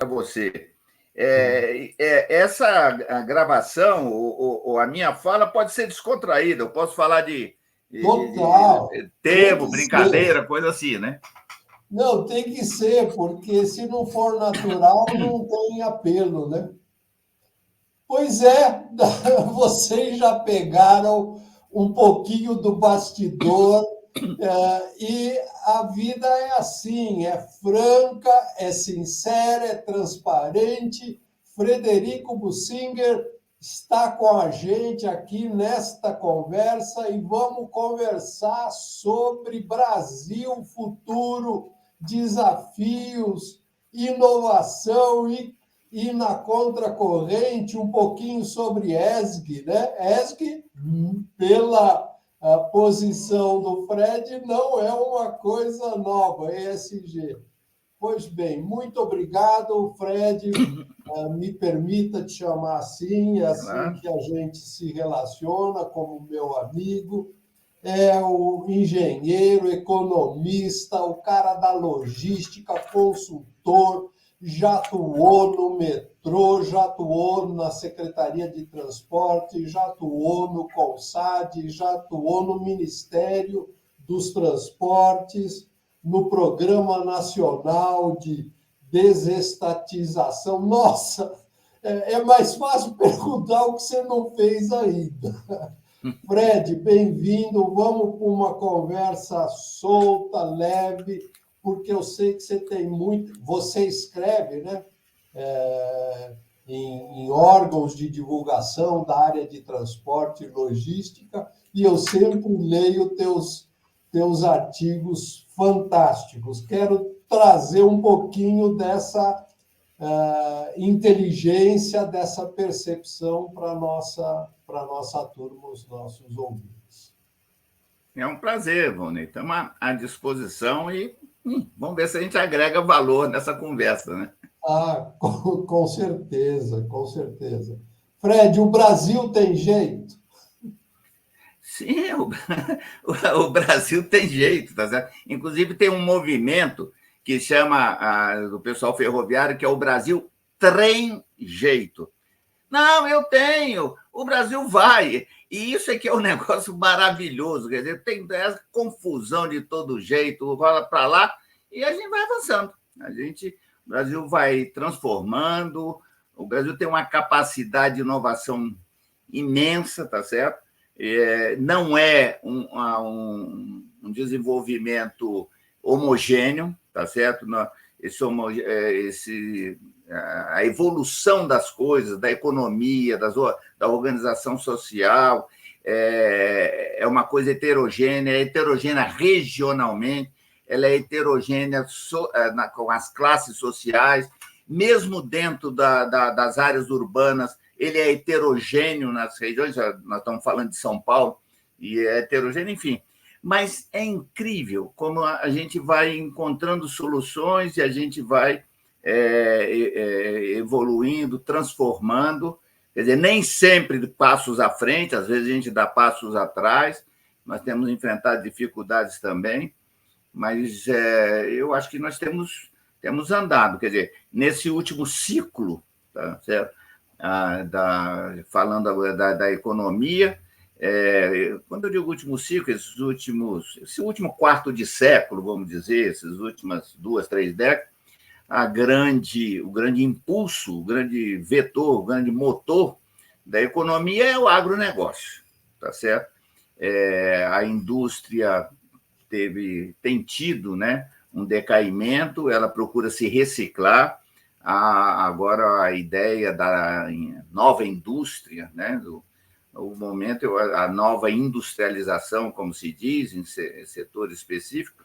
para você. Essa a gravação, ou a minha fala, pode ser descontraída. Eu posso falar Total. de termo, brincadeira, coisa assim, né? Não, tem que ser, porque se não for natural, não tem apelo, né? Pois é, vocês já pegaram um pouquinho do bastidor, e a vida é assim, é franca, é sincera, é transparente. Frederico Bussinger está com a gente aqui nesta conversa e vamos conversar sobre Brasil, futuro, desafios, inovação e na contracorrente um pouquinho sobre ESG, né? ESG, pela posição do Fred, não é uma coisa nova, ESG. Pois bem, muito obrigado, Fred. Me permita te chamar assim, é assim que a gente se relaciona como meu amigo. É o engenheiro, economista, o cara da logística, consultor, já atuou no metrô, já atuou na Secretaria de Transporte, já atuou no CONSAD, já atuou no Ministério dos Transportes, no Programa Nacional de Desestatização. Nossa, é mais fácil perguntar o que você não fez ainda. Fred, bem-vindo. Vamos para uma conversa solta, leve, porque eu sei que você tem muito. Você escreve, né? Em órgãos de divulgação da área de transporte e logística, e eu sempre leio teus artigos fantásticos. Quero trazer um pouquinho dessa inteligência, dessa percepção para a nossa turma, os nossos ouvintes. É um prazer, Rony. Estamos à disposição e vamos ver se a gente agrega valor nessa conversa, né? Com certeza, com certeza. Fred, o Brasil tem jeito? Sim, o Brasil tem jeito, tá certo? Inclusive tem um movimento que chama do pessoal ferroviário, que é o Brasil Trem Jeito. Não, eu tenho, o Brasil vai. E isso é que é um negócio maravilhoso, quer dizer, tem essa confusão de todo jeito, vai para lá e a gente vai avançando. O Brasil vai transformando, o Brasil tem uma capacidade de inovação imensa, tá certo? Não é um desenvolvimento homogêneo, tá certo? A evolução das coisas, da economia, da organização social, é uma coisa heterogênea, regionalmente, ela é heterogênea com as classes sociais, mesmo dentro das áreas urbanas, ele é heterogêneo nas regiões, nós estamos falando de São Paulo, e é heterogêneo, enfim. Mas é incrível como a gente vai encontrando soluções e a gente vai evoluindo, transformando. Quer dizer, nem sempre passos à frente, às vezes a gente dá passos atrás, nós temos enfrentado dificuldades também, mas eu acho que nós temos andado. Quer dizer, nesse último ciclo, tá certo? Falando da economia, quando eu digo último ciclo, esse último quarto de século, vamos dizer, essas últimas 2, 3 décadas, o grande impulso, o grande vetor, o grande motor da economia é o agronegócio, tá certo? A indústria tem tido, né, um decaimento, ela procura se reciclar. Agora a ideia da nova indústria, né, o momento, a nova industrialização, como se diz, em setor específico,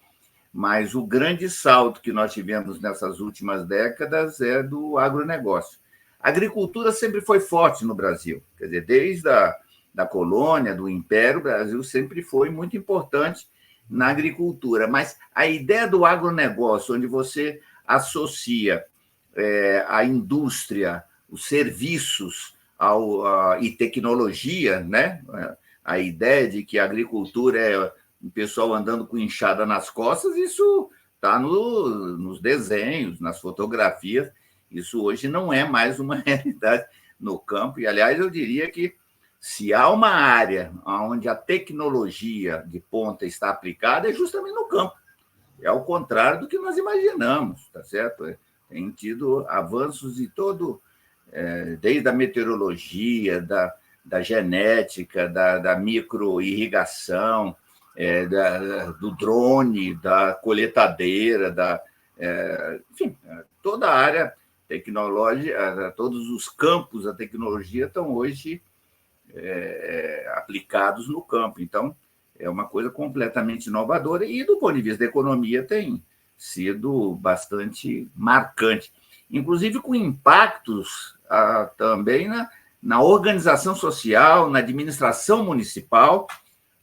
mas o grande salto que nós tivemos nessas últimas décadas é do agronegócio. A agricultura sempre foi forte no Brasil, quer dizer, desde da colônia, do Império, o Brasil sempre foi muito importante na agricultura, mas a ideia do agronegócio, onde você associa a indústria, os serviços e tecnologia, né? A ideia de que a agricultura é o pessoal andando com enxada nas costas, isso está nos desenhos, nas fotografias, Isso hoje não é mais uma realidade no campo. E, aliás, eu diria que se há uma área onde a tecnologia de ponta está aplicada, é justamente no campo. É ao contrário do que nós imaginamos, tá certo? Tem tido avanços de todo, desde a meteorologia, da genética, da microirrigação, do drone, da coletadeira, enfim, toda a área tecnológica, todos os campos da tecnologia estão hoje aplicados no campo. Então, é uma coisa completamente inovadora e, do ponto de vista da economia, tem sido bastante marcante, inclusive com impactos também na organização social, na administração municipal.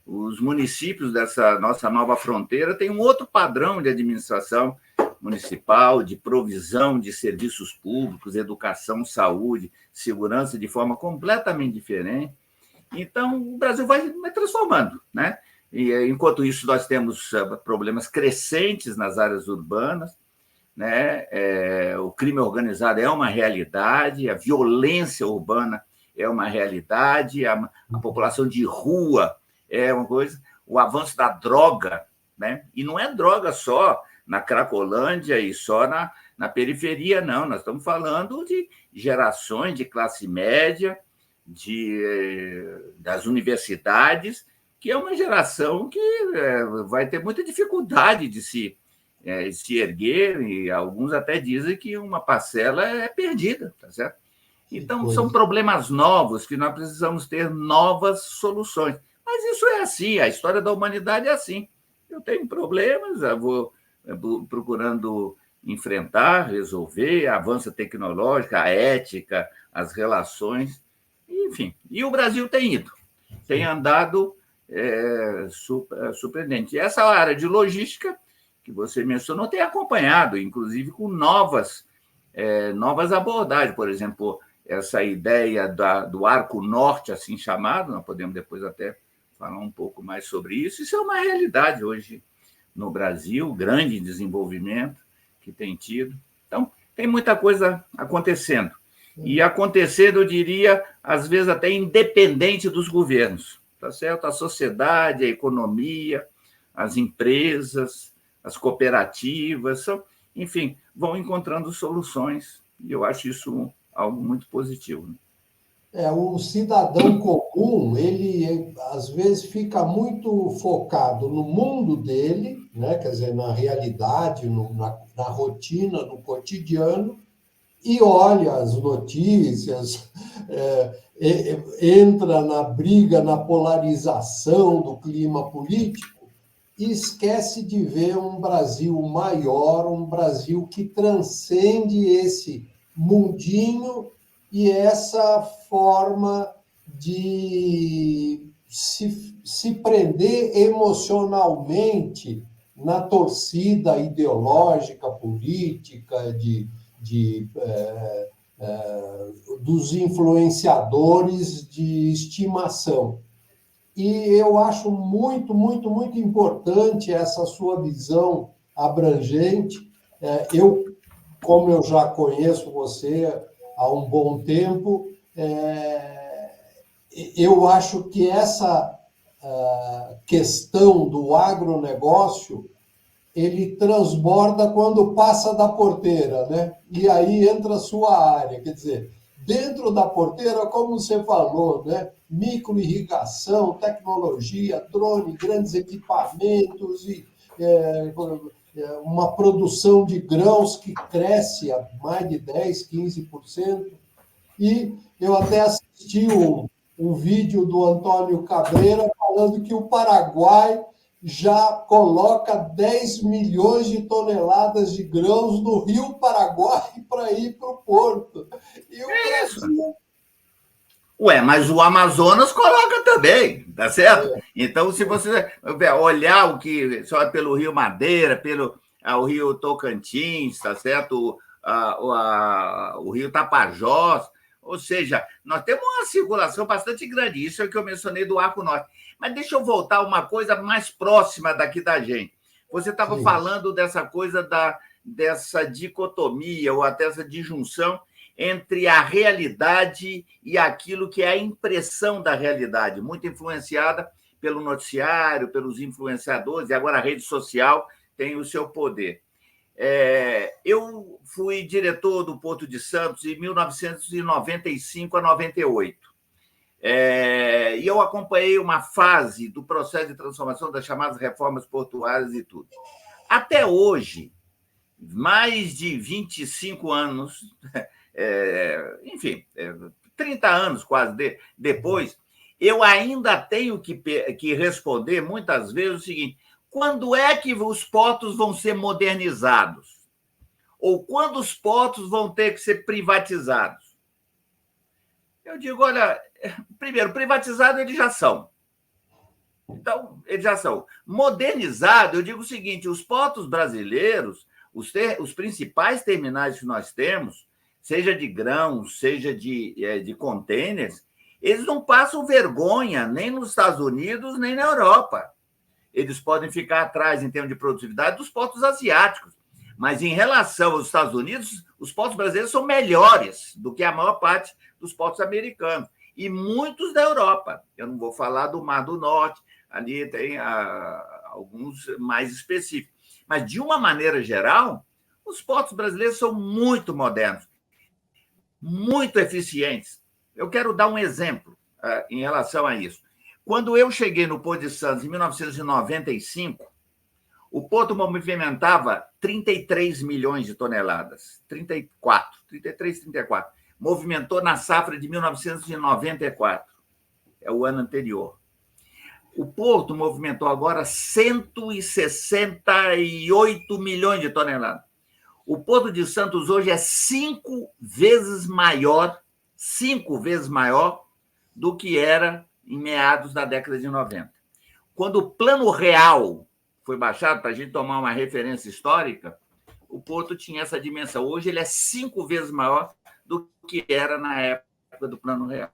Os municípios dessa nossa nova fronteira têm um outro padrão de administração municipal, de provisão de serviços públicos, educação, saúde, segurança, de forma completamente diferente. Então, o Brasil vai transformando, né? E, enquanto isso, nós temos problemas crescentes nas áreas urbanas, né? O crime organizado é uma realidade, a violência urbana é uma realidade, a população de rua é uma coisa, o avanço da droga, né? E não é droga só na Cracolândia e só na periferia, não. Nós estamos falando de gerações de classe média, das universidades, que é uma geração que vai ter muita dificuldade de se erguer, e alguns até dizem que uma parcela é perdida, tá certo? Então, são problemas novos que nós precisamos ter novas soluções. Mas isso é assim, a história da humanidade é assim. Eu tenho problemas, eu vou procurando enfrentar, resolver, avanço tecnológico, a ética, as relações, enfim. E o Brasil tem andado surpreendente. E essa área de logística que você mencionou tem acompanhado, inclusive com novas abordagens. Por exemplo, essa ideia do Arco Norte, assim chamado, nós podemos depois até falar um pouco mais sobre isso. Isso é uma realidade hoje no Brasil, grande desenvolvimento que tem tido. Então, tem muita coisa acontecendo. E acontecendo, eu diria, às vezes até independente dos governos, tá certo? A sociedade, a economia, as empresas, as cooperativas, enfim, vão encontrando soluções, e eu acho isso algo muito positivo. O cidadão comum, ele às vezes fica muito focado no mundo dele, né? Quer dizer, na realidade, na rotina, no cotidiano, e olha as notícias, entra na briga, na polarização do clima político e esquece de ver um Brasil maior, um Brasil que transcende esse mundinho e essa forma de se prender emocionalmente na torcida ideológica, política, dos influenciadores de estimação. E eu acho muito, muito, muito importante essa sua visão abrangente. Como eu já conheço você há um bom tempo, eu acho que essa questão do agronegócio ele transborda quando passa da porteira, né? E aí entra a sua área, quer dizer, dentro da porteira, como você falou, né? Microirrigação, tecnologia, drone, grandes equipamentos e uma produção de grãos que cresce a mais de 10%, 15%. E eu até assisti um vídeo do Antônio Cabreira falando que o Paraguai já coloca 10 milhões de toneladas de grãos no Rio Paraguai para ir para o porto. E o Brasil... Mas o Amazonas coloca também, tá certo? Então, se você olhar o que só pelo Rio Madeira, pelo o Rio Tocantins, tá certo? O Rio Tapajós, ou seja, nós temos uma circulação bastante grande. Isso é o que eu mencionei do Arco Norte. Mas deixa eu voltar a uma coisa mais próxima daqui da gente. Você estava falando dessa coisa dessa dicotomia ou até essa disjunção entre a realidade e aquilo que é a impressão da realidade, muito influenciada pelo noticiário, pelos influenciadores, e agora a rede social tem o seu poder. Eu fui diretor do Porto de Santos de 1995 a 98. E eu acompanhei uma fase do processo de transformação das chamadas reformas portuárias e tudo. Até hoje, mais de 25 anos, enfim, 30 anos quase depois, eu ainda tenho que responder muitas vezes o seguinte: quando é que os portos vão ser modernizados? Ou quando os portos vão ter que ser privatizados? Eu digo, olha, primeiro, privatizados eles já são. Então, eles já são. Modernizados, eu digo o seguinte: os portos brasileiros, os principais terminais que nós temos, seja de grãos, seja de contêineres, eles não passam vergonha nem nos Estados Unidos, nem na Europa. Eles podem ficar atrás, em termos de produtividade, dos portos asiáticos. Mas, em relação aos Estados Unidos, os portos brasileiros são melhores do que a maior parte dos portos americanos. E muitos da Europa. Eu não vou falar do Mar do Norte, ali tem alguns mais específicos. Mas, de uma maneira geral, os portos brasileiros são muito modernos, muito eficientes. Eu quero dar um exemplo em relação a isso. Quando eu cheguei no Porto de Santos, em 1995, o porto movimentava 33 milhões de toneladas. 34. Movimentou na safra de 1994. É o ano anterior. O porto movimentou agora 168 milhões de toneladas. O Porto de Santos hoje é 5 vezes maior do que era em meados da década de 90. Quando o Plano Real foi baixado, para a gente tomar uma referência histórica, o porto tinha essa dimensão. Hoje ele é 5 vezes maior do que era na época do Plano Real.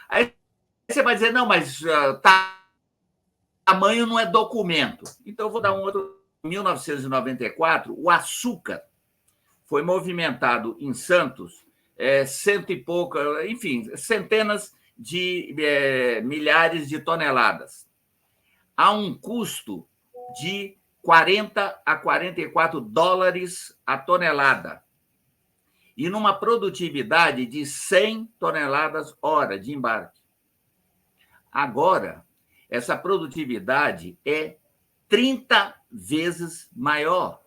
Aí você vai dizer, não, mas tamanho não é documento. Então, eu vou dar um outro. Em 1994, o açúcar foi movimentado em Santos, cento e pouca, enfim, centenas de milhares de toneladas, a um custo de 40 a 44 dólares a tonelada, e numa produtividade de 100 toneladas hora de embarque. Agora, essa produtividade é 30 vezes maior.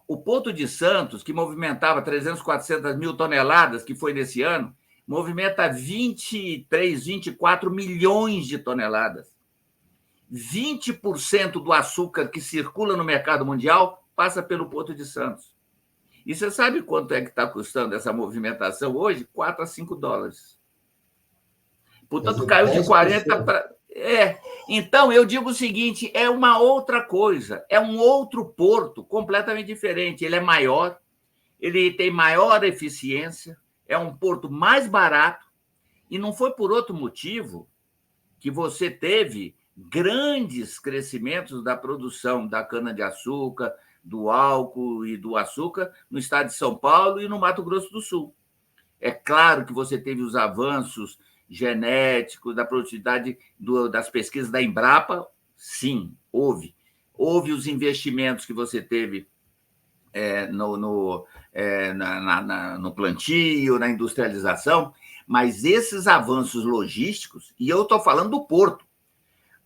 O Porto de Santos, que movimentava 300, 400 mil toneladas, que foi nesse ano, movimenta 23, 24 milhões de toneladas. 20% do açúcar que circula no mercado mundial passa pelo Porto de Santos. E você sabe quanto é que está custando essa movimentação hoje? 4 a 5 dólares. Portanto, caiu de 40 para... Então, eu digo o seguinte, é uma outra coisa, é um outro porto completamente diferente. Ele é maior, ele tem maior eficiência, é um porto mais barato, e não foi por outro motivo que você teve grandes crescimentos da produção da cana-de-açúcar, do álcool e do açúcar no estado de São Paulo e no Mato Grosso do Sul. É claro que você teve os avanços genéticos, da produtividade das pesquisas da Embrapa, sim, houve. Houve os investimentos que você teve no plantio, na industrialização, mas esses avanços logísticos, e eu estou falando do porto,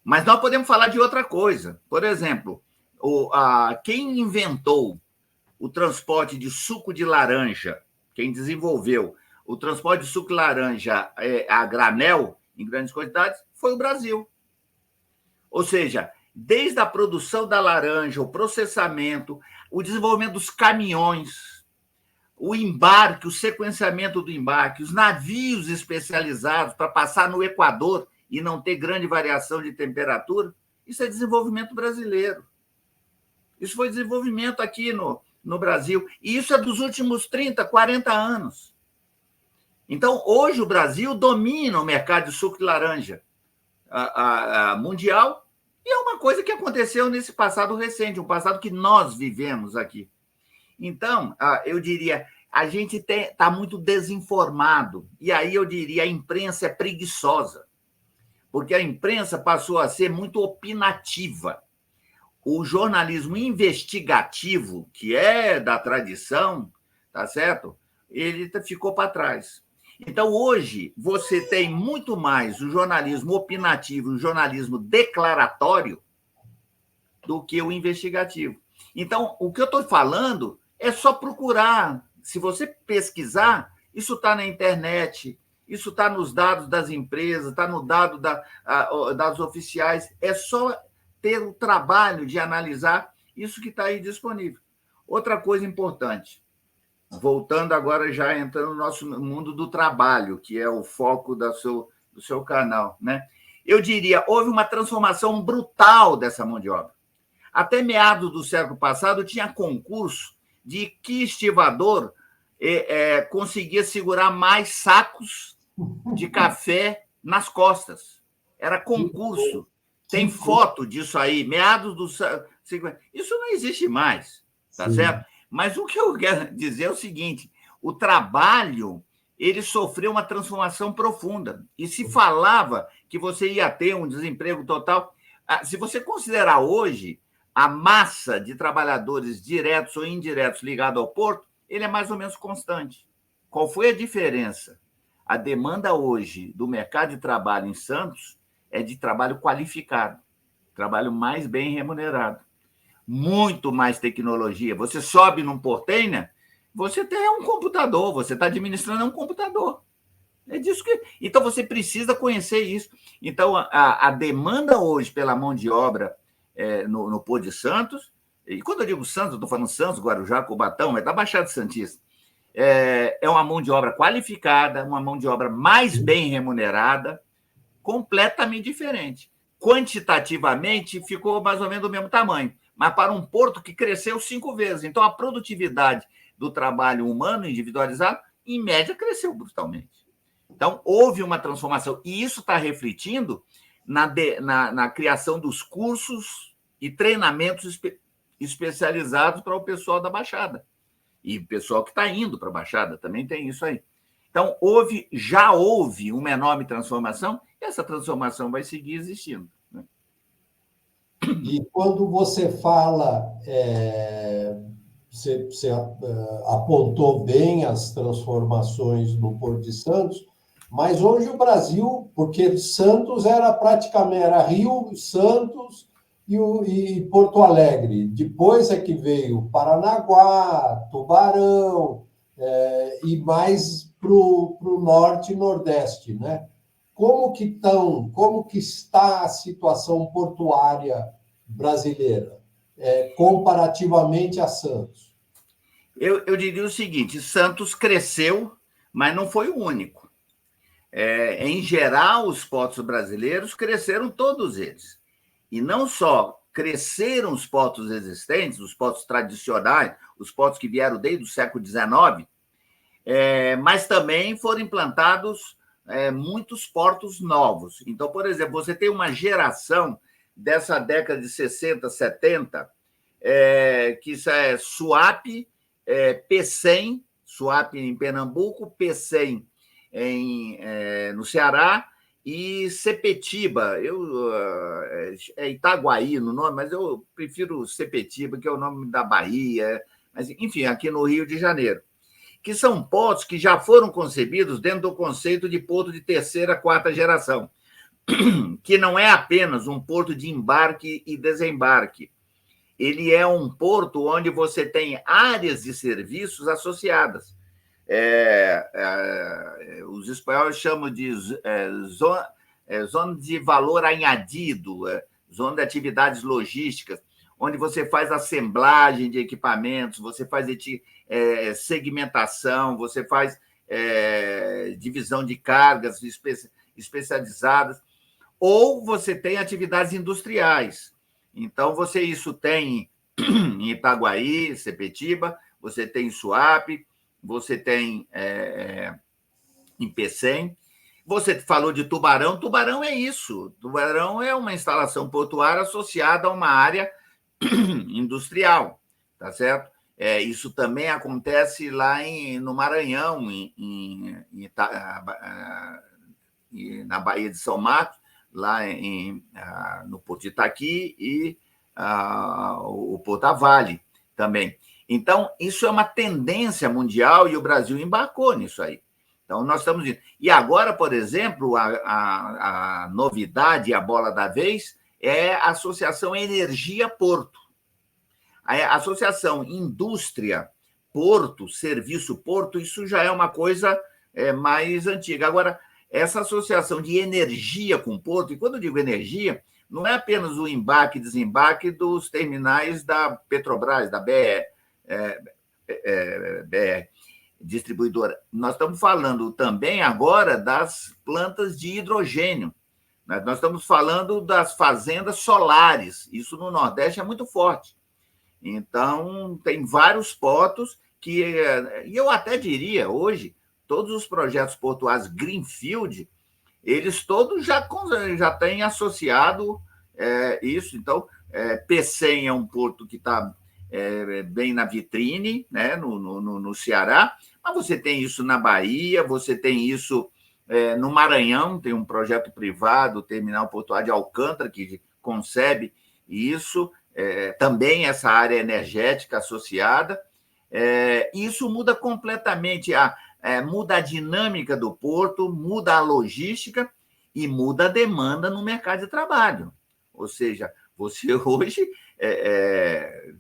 mas nós podemos falar de outra coisa. Por exemplo, quem inventou o transporte de suco de laranja, quem desenvolveu o transporte de suco de laranja a granel, em grandes quantidades, foi o Brasil. Ou seja, desde a produção da laranja, o processamento, o desenvolvimento dos caminhões, o embarque, o sequenciamento do embarque, os navios especializados para passar no Equador e não ter grande variação de temperatura, isso é desenvolvimento brasileiro. Isso foi desenvolvimento aqui no Brasil. E isso é dos últimos 30, 40 anos. Então, hoje o Brasil domina o mercado de suco de laranja mundial E é uma coisa que aconteceu nesse passado recente, um passado que nós vivemos aqui. Então, eu diria, a gente está muito desinformado. E aí eu diria, a imprensa é preguiçosa, porque a imprensa passou a ser muito opinativa. O jornalismo investigativo, que é da tradição, tá certo? Ele ficou para trás. Então, hoje, você tem muito mais o jornalismo opinativo, o jornalismo declaratório, do que o investigativo. Então, o que eu estou falando é só procurar. Se você pesquisar, isso está na internet, isso está nos dados das empresas, está no dado das oficiais. É só ter o trabalho de analisar isso que está aí disponível. Outra coisa importante, voltando agora, já entrando no nosso mundo do trabalho, que é o foco do seu canal, né? Eu diria, houve uma transformação brutal dessa mão de obra. Até meados do século passado, tinha concurso de que estivador conseguia segurar mais sacos de café nas costas. Era concurso. Tem foto disso aí, meados do século. Isso não existe mais, tá certo? Mas o que eu quero dizer é o seguinte: o trabalho ele sofreu uma transformação profunda. E se falava que você ia ter um desemprego total. Se você considerar hoje a massa de trabalhadores diretos ou indiretos ligados ao porto, ele é mais ou menos constante. Qual foi a diferença? A demanda hoje do mercado de trabalho em Santos é de trabalho qualificado, trabalho mais bem remunerado, muito mais tecnologia. Você sobe num portainer, você tem um computador, você está administrando um computador. É disso que. Então, você precisa conhecer isso. Então, a demanda hoje pela mão de obra no Pôr de Santos, e quando eu digo Santos, eu estou falando Santos, Guarujá, Cubatão, mas da Baixada Santista, é uma mão de obra qualificada, uma mão de obra mais bem remunerada, completamente diferente. Quantitativamente, ficou mais ou menos do mesmo tamanho, mas para um porto que cresceu 5 vezes. Então, a produtividade do trabalho humano individualizado, em média, cresceu brutalmente. Então, houve uma transformação, e isso está refletindo na criação dos cursos e treinamentos especializados para o pessoal da Baixada. E o pessoal que está indo para a Baixada também tem isso aí. Então, já houve uma enorme transformação, e essa transformação vai seguir existindo. Né? E quando você fala, você apontou bem as transformações no Porto de Santos, mas hoje o Brasil, porque Santos era Rio, Santos e Porto Alegre. Depois é que veio Paranaguá, Tubarão, e mais para o norte e nordeste, né? Como que está a situação portuária brasileira, comparativamente a Santos? Eu diria o seguinte: Santos cresceu, mas não foi o único. Em geral, os portos brasileiros cresceram todos eles. E não só cresceram os portos existentes, os portos tradicionais, os portos que vieram desde o século XIX, mas também foram implantados muitos portos novos. Então, por exemplo, você tem uma geração dessa década de 60, 70, que isso é Suape, Pecém, Suape em Pernambuco, Pecém no Ceará, e Sepetiba, é Itaguaí no nome, mas eu prefiro Sepetiba, que é o nome da Bahia, mas, enfim, aqui no Rio de Janeiro, que são portos que já foram concebidos dentro do conceito de porto de terceira, quarta geração, que não é apenas um porto de embarque e desembarque. Ele é um porto onde você tem áreas de serviços associadas. Os espanhóis chamam de zona de valor añadido, zona de atividades logísticas, onde você faz assemblagem de equipamentos, você faz segmentação, você faz divisão de cargas especializadas, ou você tem atividades industriais. Então, isso tem em Itaguaí, Sepetiba, você tem em Suape, você tem em Pecém, Você falou de Tubarão, Tubarão é isso. Tubarão é uma instalação portuária associada a uma área industrial, tá certo? Isso também acontece lá no Maranhão, na Baía de São Marcos, lá no Porto de Itaqui e o Porto Vale também. Então, isso é uma tendência mundial e o Brasil embarcou nisso aí. Então, nós estamos indo. E agora, por exemplo, a novidade, a bola da vez, é a Associação Energia Porto. A Associação Indústria Porto, Serviço Porto, isso já é uma coisa mais antiga. Agora, essa associação de energia com Porto, e quando eu digo energia, não é apenas o embarque e desembarque dos terminais da Petrobras, da BR, distribuidora. Nós estamos falando também agora das plantas de hidrogênio. Nós estamos falando das fazendas solares. Isso no Nordeste é muito forte. Então, tem vários portos que... E eu até diria, hoje, todos os projetos portuários Greenfield, eles todos já têm associado isso. Então, Pecém é um porto que está bem na vitrine, né, no Ceará, mas você tem isso na Bahia, você tem isso no Maranhão, tem um projeto privado, o Terminal Portuário de Alcântara, que concebe isso, também essa área energética associada. Isso muda completamente, muda a dinâmica do porto, muda a logística e muda a demanda no mercado de trabalho. Ou seja, você hoje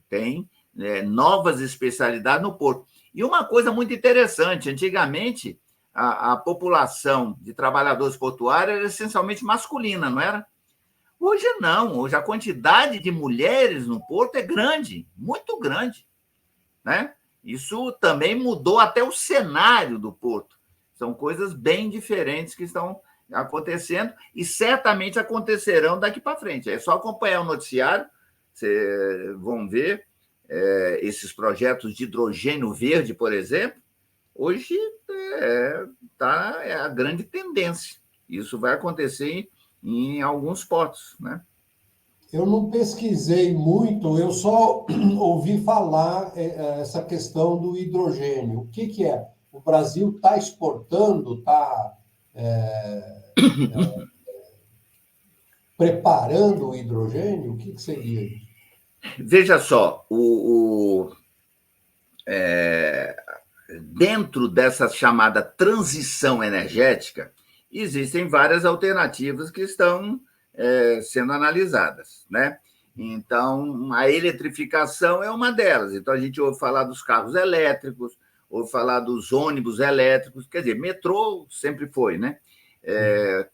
tem novas especialidades no porto. E uma coisa muito interessante, antigamente, a população de trabalhadores portuários era essencialmente masculina, não era? Hoje não, hoje a quantidade de mulheres no porto é grande, muito grande, né? Isso também mudou até o cenário do porto. São coisas bem diferentes que estão acontecendo e certamente acontecerão daqui para frente. É só acompanhar o noticiário, vocês vão ver esses projetos de hidrogênio verde, por exemplo. Hoje é a grande tendência. Isso vai acontecer em alguns portos, né? Eu não pesquisei muito, eu só ouvi falar essa questão do hidrogênio. O que é? O Brasil está exportando, está preparando o hidrogênio? O que seria isso? Veja só, dentro dessa chamada transição energética, existem várias alternativas que estão sendo analisadas, né? Então, a eletrificação é uma delas. Então, a gente ouve falar dos carros elétricos, ouve falar dos ônibus elétricos, quer dizer, metrô sempre foi, né?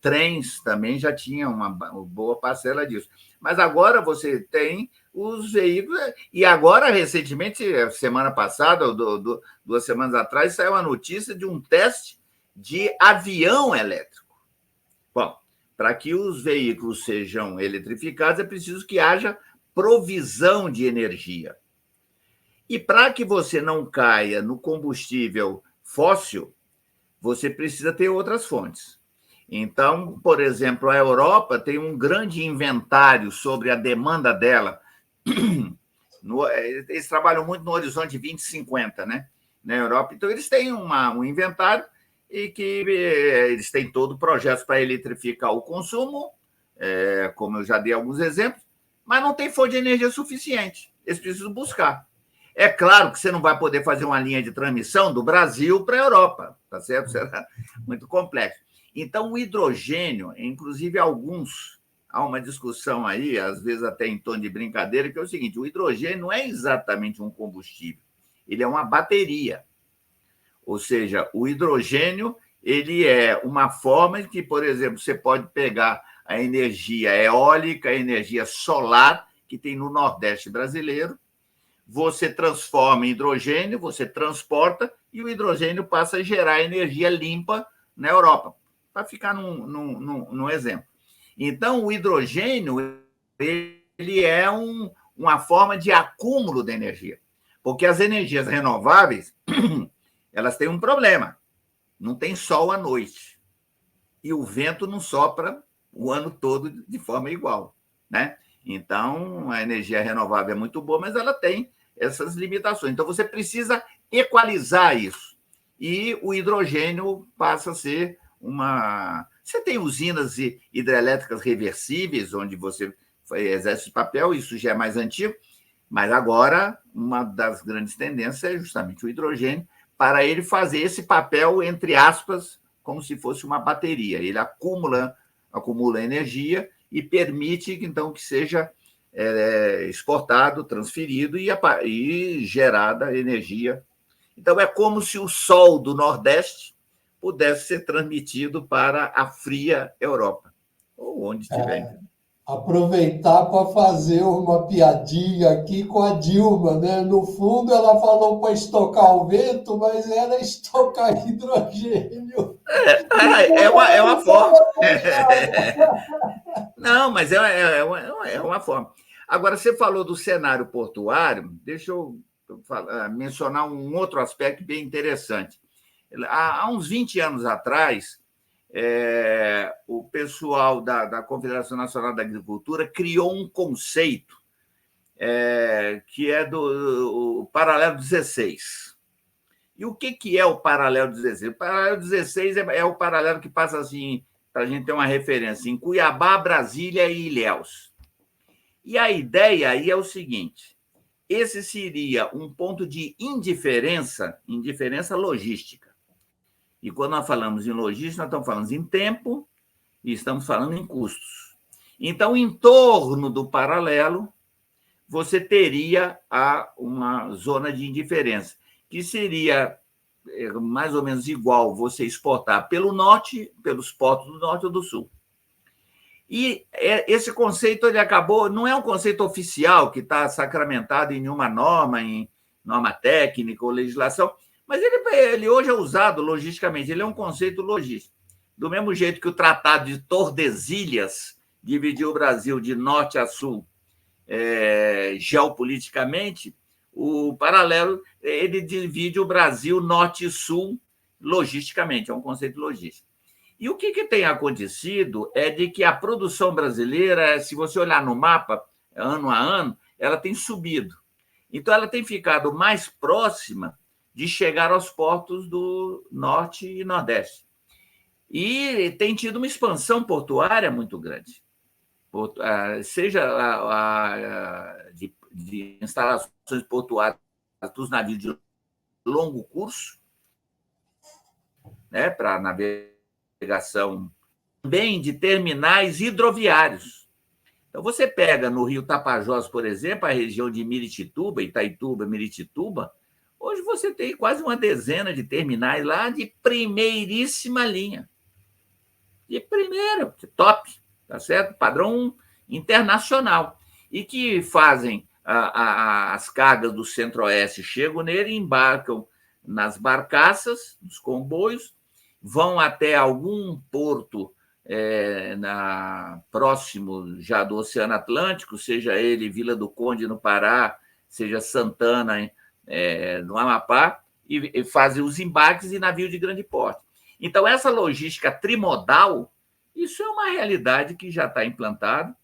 Trens também já tinha uma boa parcela disso. Mas agora você tem os veículos, e agora, recentemente, semana passada, ou 2 semanas atrás, saiu a notícia de um teste de avião elétrico. Bom, para que os veículos sejam eletrificados, é preciso que haja provisão de energia. E para que você não caia no combustível fóssil, você precisa ter outras fontes. Então, por exemplo, a Europa tem um grande inventário sobre a demanda dela. Eles trabalham muito no horizonte 2050, né? Na Europa. Então, eles têm um inventário e que eles têm todo o projeto para eletrificar o consumo, como eu já dei alguns exemplos, mas não tem fonte de energia suficiente. Eles precisam buscar. É claro que você não vai poder fazer uma linha de transmissão do Brasil para a Europa, tá certo? Será muito complexo. Então, o hidrogênio, inclusive há uma discussão aí, às vezes até em tom de brincadeira, que é o seguinte: o hidrogênio não é exatamente um combustível, ele é uma bateria. Ou seja, o hidrogênio ele é uma forma que, por exemplo, você pode pegar a energia eólica, a energia solar, que tem no Nordeste brasileiro, você transforma em hidrogênio, você transporta, e o hidrogênio passa a gerar energia limpa na Europa, para ficar num exemplo. Então, o hidrogênio ele é uma forma de acúmulo de energia, porque as energias renováveis elas têm um problema: não tem sol à noite. e o vento não sopra o ano todo de forma igual, né? Então, a energia renovável é muito boa, mas ela tem essas limitações. Então, você precisa equalizar isso. E o hidrogênio passa a ser uma... Você tem usinas hidrelétricas reversíveis, onde você exerce esse papel, isso já é mais antigo, mas agora uma das grandes tendências é justamente o hidrogênio, para ele fazer esse papel, entre aspas, como se fosse uma bateria. Ele acumula energia e permite, então, que seja exportado, transferido e gerada energia. Então, é como se o sol do Nordeste pudesse ser transmitido para a fria Europa, ou onde estiver. Aproveitar para fazer uma piadinha aqui com a Dilma, né? No fundo, ela falou para estocar o vento, mas era estocar hidrogênio. É uma forma. Não, mas é uma forma. Agora, você falou do cenário portuário, deixa eu mencionar um outro aspecto bem interessante. Há uns 20 anos atrás, o pessoal da Confederação Nacional da Agricultura criou um conceito que é do paralelo 16. E o que é o paralelo 16? O paralelo 16 é o paralelo que passa assim, para a gente ter uma referência, em Cuiabá, Brasília e Ilhéus. E a ideia aí é o seguinte: esse seria um ponto de indiferença logística. E quando nós falamos em logística, nós estamos falando em tempo e estamos falando em custos. Então, em torno do paralelo, você teria uma zona de indiferença, que seria mais ou menos igual você exportar pelo norte, pelos portos do norte ou do sul. E esse conceito ele acabou, não é um conceito oficial que está sacramentado em nenhuma norma, em norma técnica ou legislação, mas ele hoje é usado logisticamente, ele é um conceito logístico. Do mesmo jeito que o Tratado de Tordesilhas dividiu o Brasil de norte a sul geopoliticamente, o paralelo ele divide o Brasil norte e sul logisticamente, é um conceito logístico. E o que tem acontecido é de que a produção brasileira, se você olhar no mapa, ano a ano, ela tem subido. Então, ela tem ficado mais próxima de chegar aos portos do Norte e Nordeste. E tem tido uma expansão portuária muito grande, seja de instalações portuárias dos navios de longo curso, né, para navegação, também de terminais hidroviários. Então, você pega no Rio Tapajós, por exemplo, a região de Miritituba, Itaituba, Miritituba, hoje você tem quase uma dezena de terminais lá de primeiríssima linha. De primeira, top, tá certo? Padrão internacional. E que fazem as cargas do Centro-Oeste, chegam nele e embarcam nas barcaças, nos comboios, vão até algum porto próximo já do Oceano Atlântico, seja ele Vila do Conde, no Pará, seja Santana, no Amapá, e fazem os embarques em navio de grande porte. Então, essa logística trimodal, isso é uma realidade que já está implantada,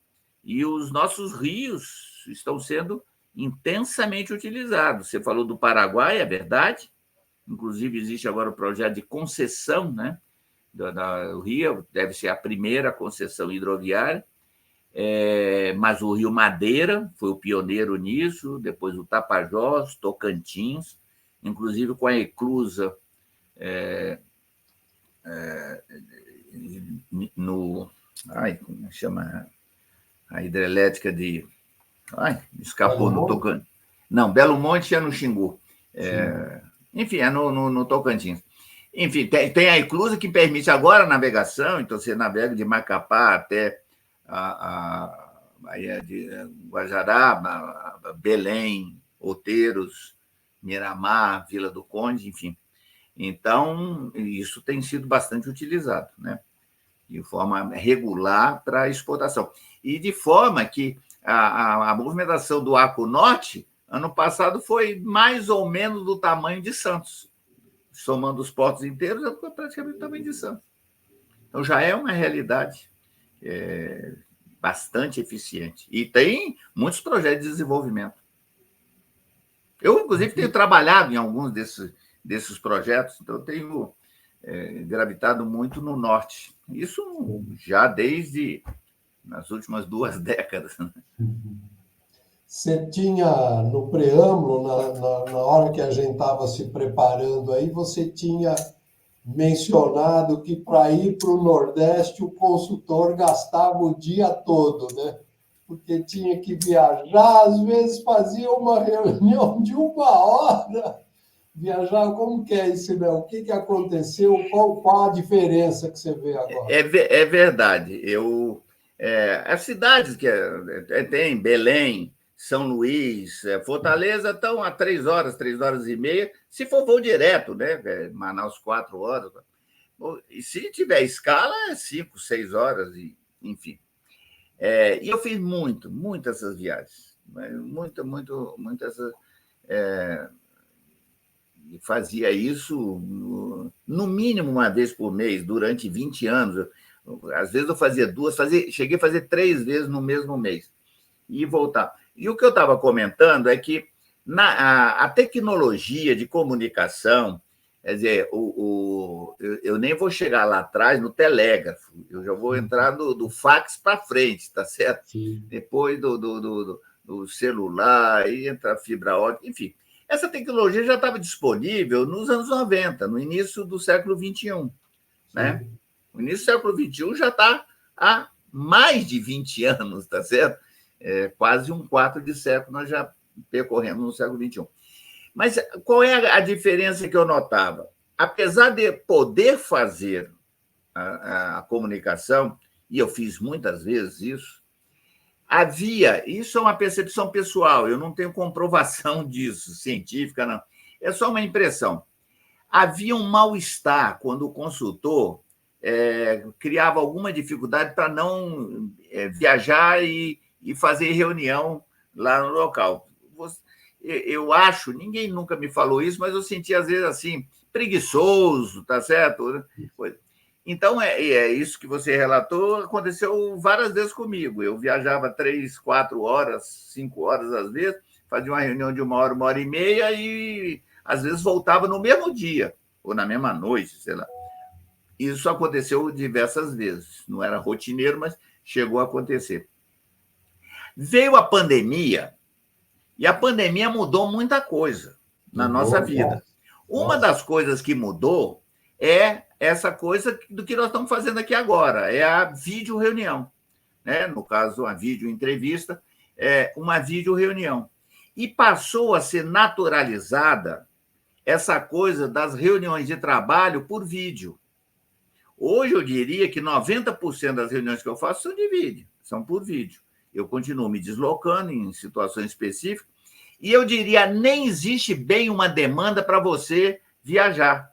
e os nossos rios estão sendo intensamente utilizados. Você falou do Paraguai, é verdade. Inclusive, existe agora o projeto de concessão, né? Do Rio, deve ser a primeira concessão hidroviária, mas o Rio Madeira foi o pioneiro nisso, depois o Tapajós, Tocantins, inclusive com a eclusa como chama a hidrelétrica de... escapou no Tocantins. Não, Belo Monte é no Xingu. Enfim, é no Tocantins. Enfim, tem a eclusa que permite agora a navegação, então você navega de Macapá até a Baía de Guajará, Belém, Outeiros, Miramar, Vila do Conde, enfim. Então, isso tem sido bastante utilizado, né? De forma regular para exportação. E de forma que a movimentação do Arco Norte, ano passado, foi mais ou menos do tamanho de Santos. Somando os portos inteiros, é praticamente o tamanho de Santos. Então, já é uma realidade bastante eficiente. E tem muitos projetos de desenvolvimento. Eu, inclusive, tenho trabalhado em alguns desses projetos, então eu tenho gravitado muito no norte. Isso já desde nas últimas 2 décadas. Você tinha, no preâmbulo, na hora que a gente estava se preparando aí, você tinha mencionado que para ir para o Nordeste o consultor gastava o dia todo, né? Porque tinha que viajar, às vezes fazia uma reunião de 1 hora, viajar, como que é isso, né? O que aconteceu? Qual a diferença que você vê agora? É verdade. As cidades que tem, Belém, São Luís, Fortaleza, estão a 3 horas e meia, se for voo direto, né? Manaus, 4 horas. E se tiver escala, 5, 6 horas, enfim. E eu fiz muitas essas viagens. Muito essas. Fazia isso no mínimo uma vez por mês, durante 20 anos. Às vezes eu fazia 2, cheguei a fazer 3 vezes no mesmo mês. E voltar. E o que eu estava comentando é que a tecnologia de comunicação, quer dizer, eu nem vou chegar lá atrás no telégrafo, eu já vou entrar do fax para frente, tá certo? Sim. Depois do celular, aí entra a fibra ótica, enfim. Essa tecnologia já estava disponível nos anos 90, no início do século XXI. Né? O início do século XXI já está há mais de 20 anos, tá certo? Quase um quarto de século nós já percorremos no século XXI. Mas qual é a diferença que eu notava? Apesar de poder fazer a comunicação, e eu fiz muitas vezes isso, isso é uma percepção pessoal, eu não tenho comprovação disso, científica, não. É só uma impressão. Havia um mal-estar quando o consultor criava alguma dificuldade para não viajar e fazer reunião lá no local. Eu acho, ninguém nunca me falou isso, mas eu senti, às vezes, assim, preguiçoso, tá certo? Então, é isso que você relatou, aconteceu várias vezes comigo. Eu viajava 3, 4 horas, 5 horas, às vezes, fazia uma reunião de 1 hora e meia, e, às vezes, voltava no mesmo dia, ou na mesma noite, sei lá. Isso aconteceu diversas vezes. Não era rotineiro, mas chegou a acontecer. Veio a pandemia, e a pandemia mudou muita coisa na nossa vida. Uma das coisas que mudou é essa coisa do que nós estamos fazendo aqui agora, é a vídeo-reunião. Né? No caso, a vídeo-entrevista, uma vídeo-reunião. E passou a ser naturalizada essa coisa das reuniões de trabalho por vídeo. Hoje, eu diria que 90% das reuniões que eu faço são de vídeo, são por vídeo. Eu continuo me deslocando em situações específicas, e eu diria, nem existe bem uma demanda para você viajar.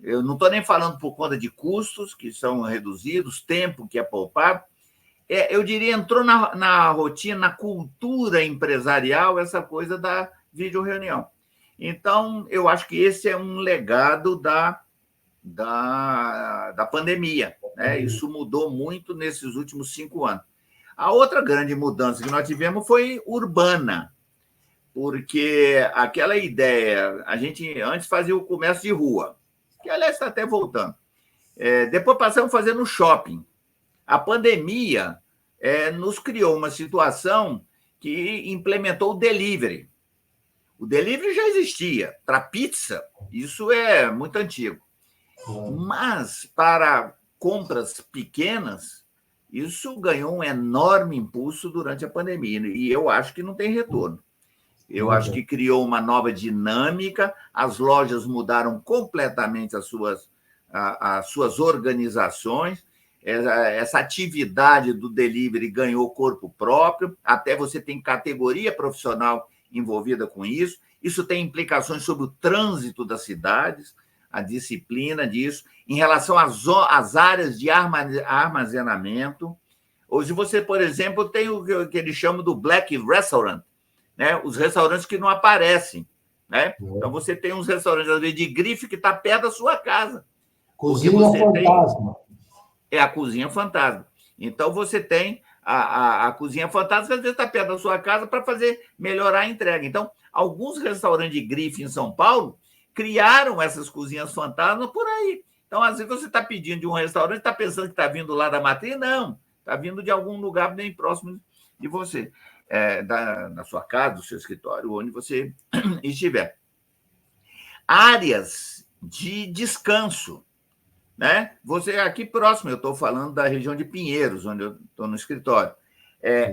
Eu não estou nem falando por conta de custos, que são reduzidos, tempo que é poupado. Eu diria, entrou na rotina, na cultura empresarial, essa coisa da videoreunião. Então, eu acho que esse é um legado da pandemia. Né? Isso mudou muito nesses últimos 5 anos. A outra grande mudança que nós tivemos foi urbana, porque aquela ideia, a gente antes fazia o comércio de rua, que, aliás, está até voltando. Depois passamos a fazer no shopping. A pandemia nos criou uma situação que implementou o delivery. O delivery já existia. Para pizza, isso é muito antigo. Mas, para compras pequenas, isso ganhou um enorme impulso durante a pandemia. E eu acho que não tem retorno. Eu acho que criou uma nova dinâmica, as lojas mudaram completamente as suas organizações, essa atividade do delivery ganhou corpo próprio, até você tem categoria profissional envolvida com isso, isso tem implicações sobre o trânsito das cidades, a disciplina disso, em relação às áreas de armazenamento. Hoje você, por exemplo, tem o que eles chamam do Black Restaurant, né? Os restaurantes que não aparecem. Né? Então, você tem uns restaurantes, às vezes, de grife que está perto da sua casa. Cozinha fantasma. é a cozinha fantasma. Então, você tem a cozinha fantasma, que às vezes está perto da sua casa para fazer melhorar a entrega. Então, alguns restaurantes de grife em São Paulo criaram essas cozinhas fantasmas por aí. Então, às vezes, você está pedindo de um restaurante, está pensando que está vindo lá da matriz, não. Está vindo de algum lugar bem próximo de você, da sua casa, do seu escritório, onde você estiver. Áreas de descanso, né? Você aqui próximo, eu estou falando da região de Pinheiros, onde eu estou no escritório.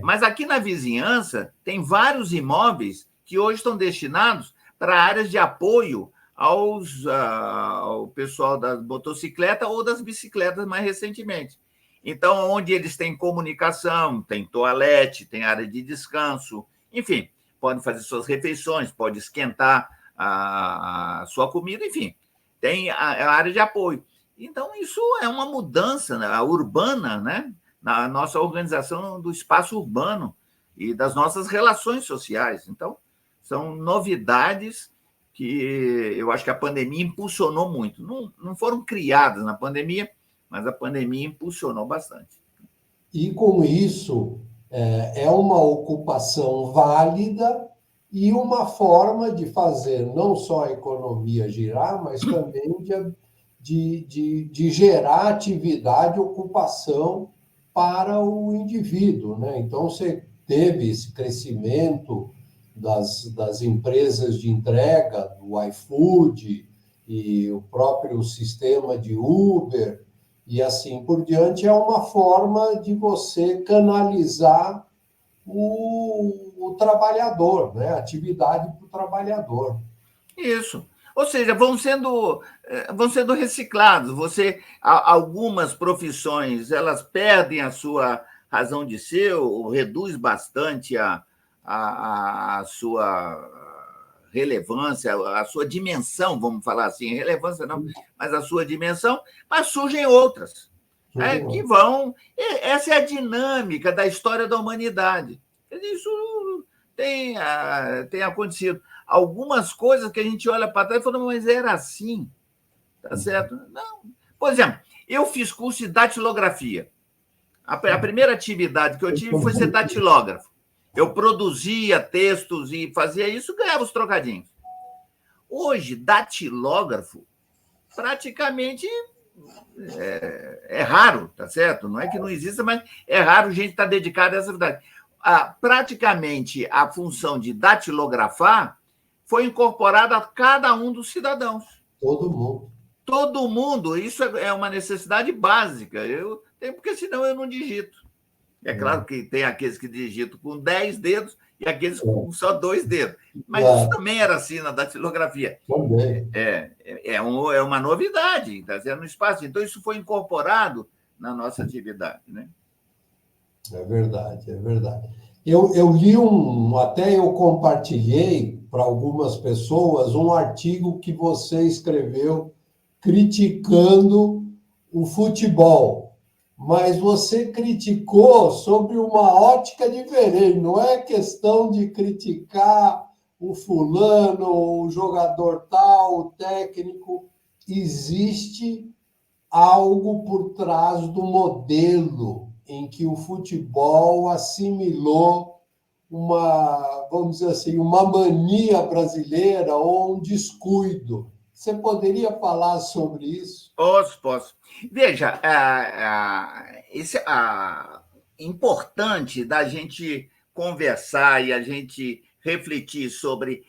Mas aqui na vizinhança tem vários imóveis que hoje estão destinados para áreas de apoio ao pessoal da motocicleta ou das bicicletas mais recentemente. Então, onde eles têm comunicação, tem toalete, tem área de descanso, enfim, podem fazer suas refeições, pode esquentar a sua comida, enfim, tem a área de apoio. Então, isso é uma mudança, né, urbana, né, na nossa organização do espaço urbano e das nossas relações sociais. Então, são novidades que eu acho que a pandemia impulsionou muito. Não foram criadas na pandemia, mas a pandemia impulsionou bastante. E com isso, é uma ocupação válida e uma forma de fazer não só a economia girar, mas também de gerar atividade, ocupação para o indivíduo, né? Então, você teve esse crescimento das empresas de entrega, do iFood e o próprio sistema de Uber, e assim por diante, é uma forma de você canalizar o trabalhador, né? A atividade para o trabalhador. Isso. Ou seja, vão sendo reciclados. Algumas profissões elas perdem a sua razão de ser, ou reduz bastante a sua relevância, a sua dimensão, vamos falar assim, relevância não, mas a sua dimensão, mas surgem outras, que vão. Essa é a dinâmica da história da humanidade. Isso tem acontecido. Algumas coisas que a gente olha para trás e fala, mas era assim, tá certo? Não. Por exemplo, eu fiz curso de datilografia. A primeira atividade que eu tive foi ser datilógrafo. Eu produzia textos e fazia isso, ganhava os trocadinhos. Hoje, datilógrafo praticamente é raro, tá certo? Não é que não exista, mas é raro gente estar dedicada a essa atividade. Praticamente a função de datilografar foi incorporada a cada um dos cidadãos. Todo mundo. Todo mundo, isso é uma necessidade básica. Porque senão eu não digito. É claro que tem aqueles que digitam com 10 dedos e aqueles com só 2 dedos. Mas isso também era assim na datilografia. Também. É uma novidade, está sendo no espaço. Então, isso foi incorporado na nossa atividade. Né? É verdade, é verdade. Eu li até eu compartilhei para algumas pessoas um artigo que você escreveu criticando o futebol, mas você criticou sobre uma ótica diferente. Não é questão de criticar o fulano, o jogador tal, o técnico. Existe algo por trás do modelo em que o futebol assimilou vamos dizer assim, uma mania brasileira ou um descuido. Você poderia falar sobre isso? Posso. Veja, isso é importante da gente conversar e a gente refletir sobre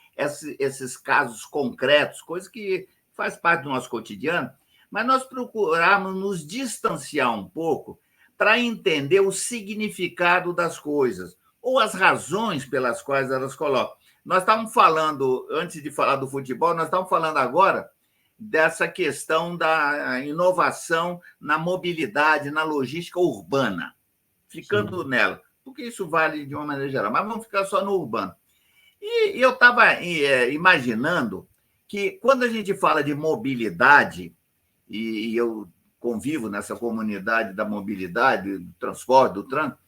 esses casos concretos, coisas que faz parte do nosso cotidiano, mas nós procuramos nos distanciar um pouco para entender o significado das coisas ou as razões pelas quais elas colocam. Nós estávamos falando, antes de falar do futebol, nós estávamos falando agora dessa questão da inovação na mobilidade, na logística urbana, ficando nela, porque isso vale de uma maneira geral, mas vamos ficar só no urbano. E eu estava imaginando que, quando a gente fala de mobilidade, e eu convivo nessa comunidade da mobilidade, do transporte, do trânsito,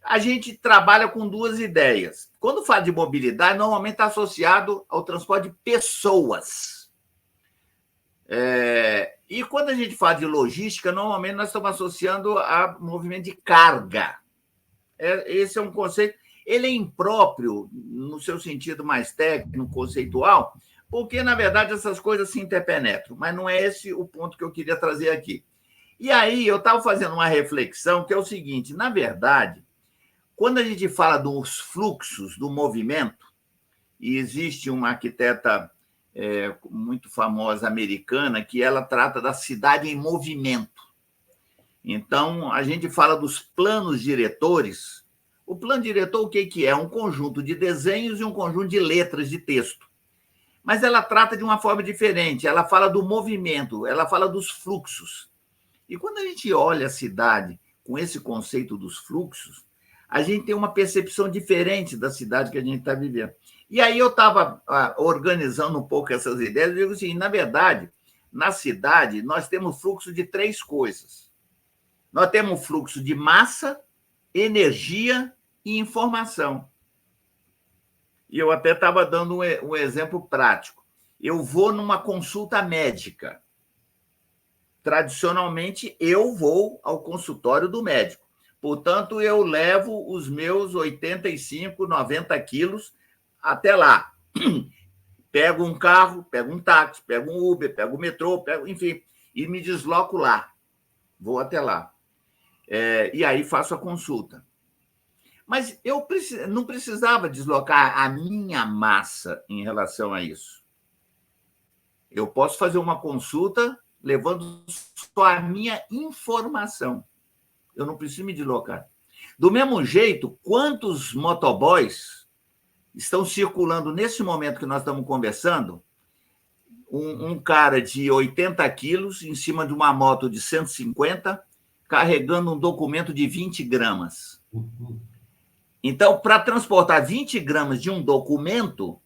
a gente trabalha com duas ideias. Quando fala de mobilidade, normalmente está associado ao transporte de pessoas. E quando a gente fala de logística, normalmente nós estamos associando a movimento de carga. Esse é um conceito, ele é impróprio no seu sentido mais técnico, conceitual, porque, na verdade, essas coisas se interpenetram, mas não é esse o ponto que eu queria trazer aqui. E aí eu estava fazendo uma reflexão que é o seguinte, na verdade, quando a gente fala dos fluxos do movimento, e existe uma arquiteta muito famosa americana que ela trata da cidade em movimento. Então, a gente fala dos planos diretores. O plano diretor, o que é? Um conjunto de desenhos e um conjunto de letras de texto. Mas ela trata de uma forma diferente. Ela fala do movimento, ela fala dos fluxos. E quando a gente olha a cidade com esse conceito dos fluxos, a gente tem uma percepção diferente da cidade que a gente está vivendo. E aí eu estava organizando um pouco essas ideias e digo assim, na verdade, na cidade, nós temos fluxo de 3 coisas. Nós temos fluxo de massa, energia e informação. E eu até estava dando um exemplo prático. Eu vou numa consulta médica. Tradicionalmente, eu vou ao consultório do médico. Portanto, eu levo os meus 85, 90 quilos até lá. Pego um carro, pego um táxi, pego um Uber, pego o metrô, enfim, e me desloco lá. Vou até lá. E aí faço a consulta. Mas eu não precisava deslocar a minha massa em relação a isso. Eu posso fazer uma consulta levando só a minha informação. Eu não preciso me deslocar. Do mesmo jeito, quantos motoboys estão circulando nesse momento que nós estamos conversando? Um cara de 80 quilos em cima de uma moto de 150, carregando um documento de 20 gramas. Então, para transportar 20 gramas de um documento,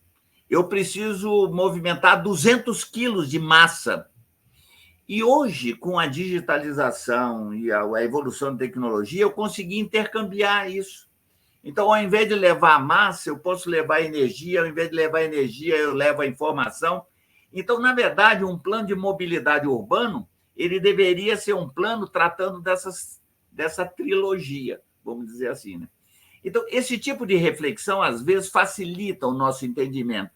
eu preciso movimentar 200 quilos de massa. E hoje, com a digitalização e a evolução da tecnologia, eu consegui intercambiar isso. Então, ao invés de levar a massa, eu posso levar a energia, ao invés de levar a energia, eu levo a informação. Então, na verdade, um plano de mobilidade urbano, ele deveria ser um plano tratando dessa trilogia, vamos dizer assim, né? Então, esse tipo de reflexão, às vezes, facilita o nosso entendimento.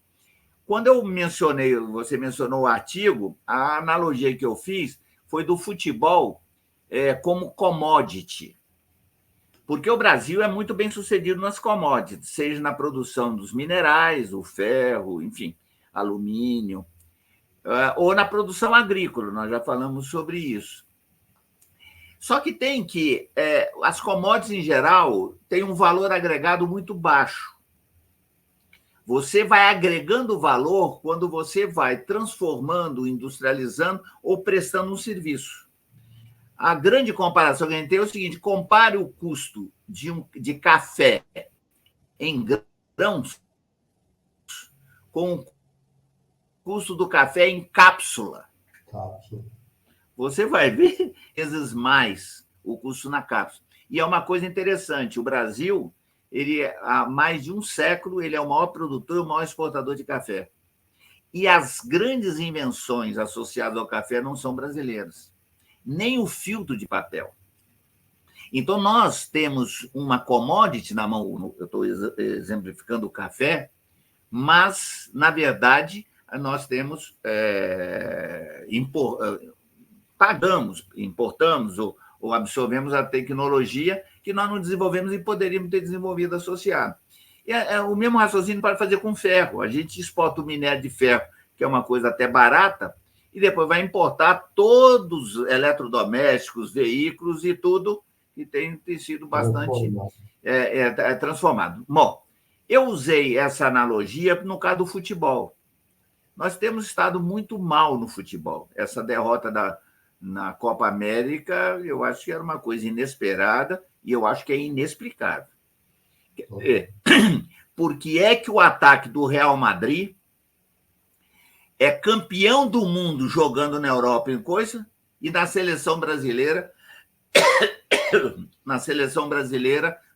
Quando eu mencionei, você mencionou o artigo, a analogia que eu fiz foi do futebol como commodity. Porque o Brasil é muito bem sucedido nas commodities, seja na produção dos minerais, o ferro, enfim, alumínio, ou na produção agrícola, nós já falamos sobre isso. Só que as commodities, em geral, têm um valor agregado muito baixo. Você vai agregando valor quando você vai transformando, industrializando ou prestando um serviço. A grande comparação que a gente tem é o seguinte: compare o custo de café em grãos com o custo do café em cápsula. Você vai ver vezes mais o custo na cápsula. E é uma coisa interessante, o Brasil, há mais de um século, ele é o maior produtor e o maior exportador de café. E as grandes invenções associadas ao café não são brasileiras, nem o filtro de papel. Então, nós temos uma commodity na mão, eu estou exemplificando o café, mas, na verdade, nós temos, importamos ou absorvemos a tecnologia que nós não desenvolvemos e poderíamos ter desenvolvido associado. O mesmo raciocínio pode fazer com ferro. A gente exporta o minério de ferro, que é uma coisa até barata, e depois vai importar todos os eletrodomésticos, veículos e tudo que tem sido bastante transformado. Bom, eu usei essa analogia no caso do futebol. Nós temos estado muito mal no futebol. Essa derrota na Copa América, eu acho que era uma coisa inesperada e eu acho que é inexplicável. Por que é que o ataque do Real Madrid é campeão do mundo jogando na Europa em coisa e na seleção brasileira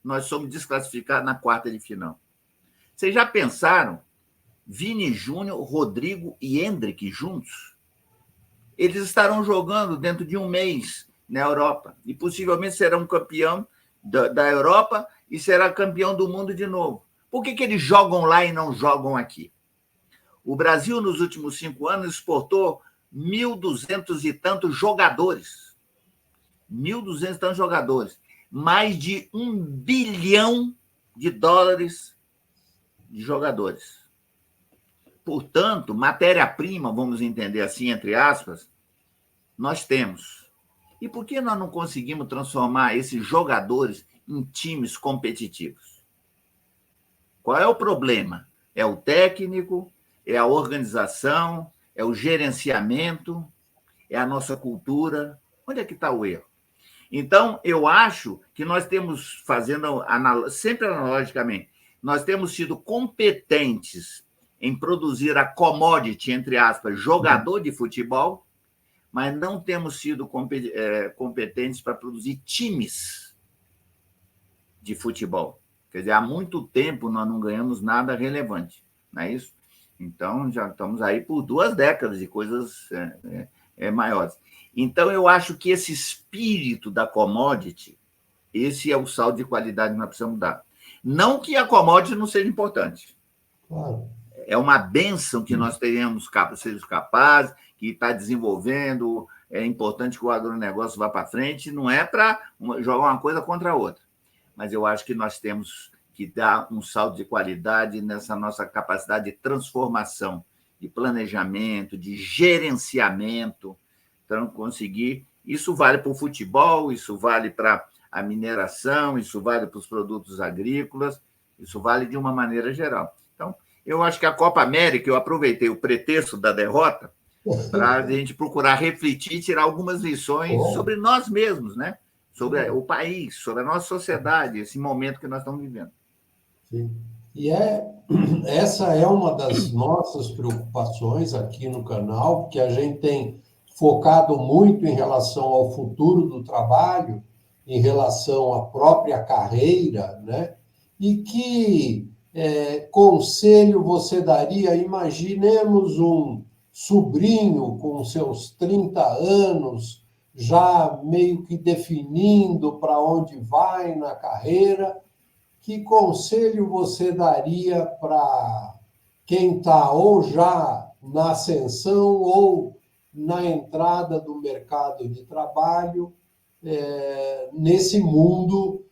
nós somos desclassificados na quarta de final? Vocês já pensaram Vini Júnior, Rodrigo e Endrick juntos? eles estarão jogando dentro de um mês na Europa e possivelmente serão campeão da Europa e será campeão do mundo de novo. Por que eles jogam lá e não jogam aqui? O Brasil, nos últimos 5 anos, exportou 1.200 e tantos jogadores. 1.200 e tantos jogadores. Mais de $1 bilhão de jogadores. Portanto, matéria-prima, vamos entender assim, entre aspas, nós temos. E por que nós não conseguimos transformar esses jogadores em times competitivos? Qual é o problema? É o técnico, é a organização, é o gerenciamento, é a nossa cultura. Onde é que está o erro? Então, eu acho que nós temos, fazendo sempre analogicamente, nós temos sido competentes em produzir a commodity, entre aspas, jogador de futebol, mas não temos sido competentes para produzir times de futebol. Quer dizer, há muito tempo nós não ganhamos nada relevante, não é isso? Então, já estamos aí por 2 décadas de coisas maiores. Então, eu acho que esse espírito da commodity, esse é o saldo de qualidade que nós precisamos dar. Não que a commodity não seja importante. Claro. É uma bênção que nós tenhamos sejamos capazes, que está desenvolvendo, é importante que o agronegócio vá para frente, não é para jogar uma coisa contra a outra. Mas eu acho que nós temos que dar um salto de qualidade nessa nossa capacidade de transformação, de planejamento, de gerenciamento. Então, conseguir. Isso vale para o futebol, isso vale para a mineração, isso vale para os produtos agrícolas, isso vale de uma maneira geral. Então, eu acho que a Copa América, eu aproveitei o pretexto da derrota para a gente procurar refletir e tirar algumas lições sobre nós mesmos, né? Sobre o país, sobre a nossa sociedade, esse momento que nós estamos vivendo. Sim. E essa é uma das nossas preocupações aqui no canal, porque a gente tem focado muito em relação ao futuro do trabalho, em relação à própria carreira, né? E que conselho você daria? Imaginemos um sobrinho com seus 30 anos, já meio que definindo para onde vai na carreira. Que conselho você daria para quem está ou já na ascensão ou na entrada do mercado de trabalho, nesse mundo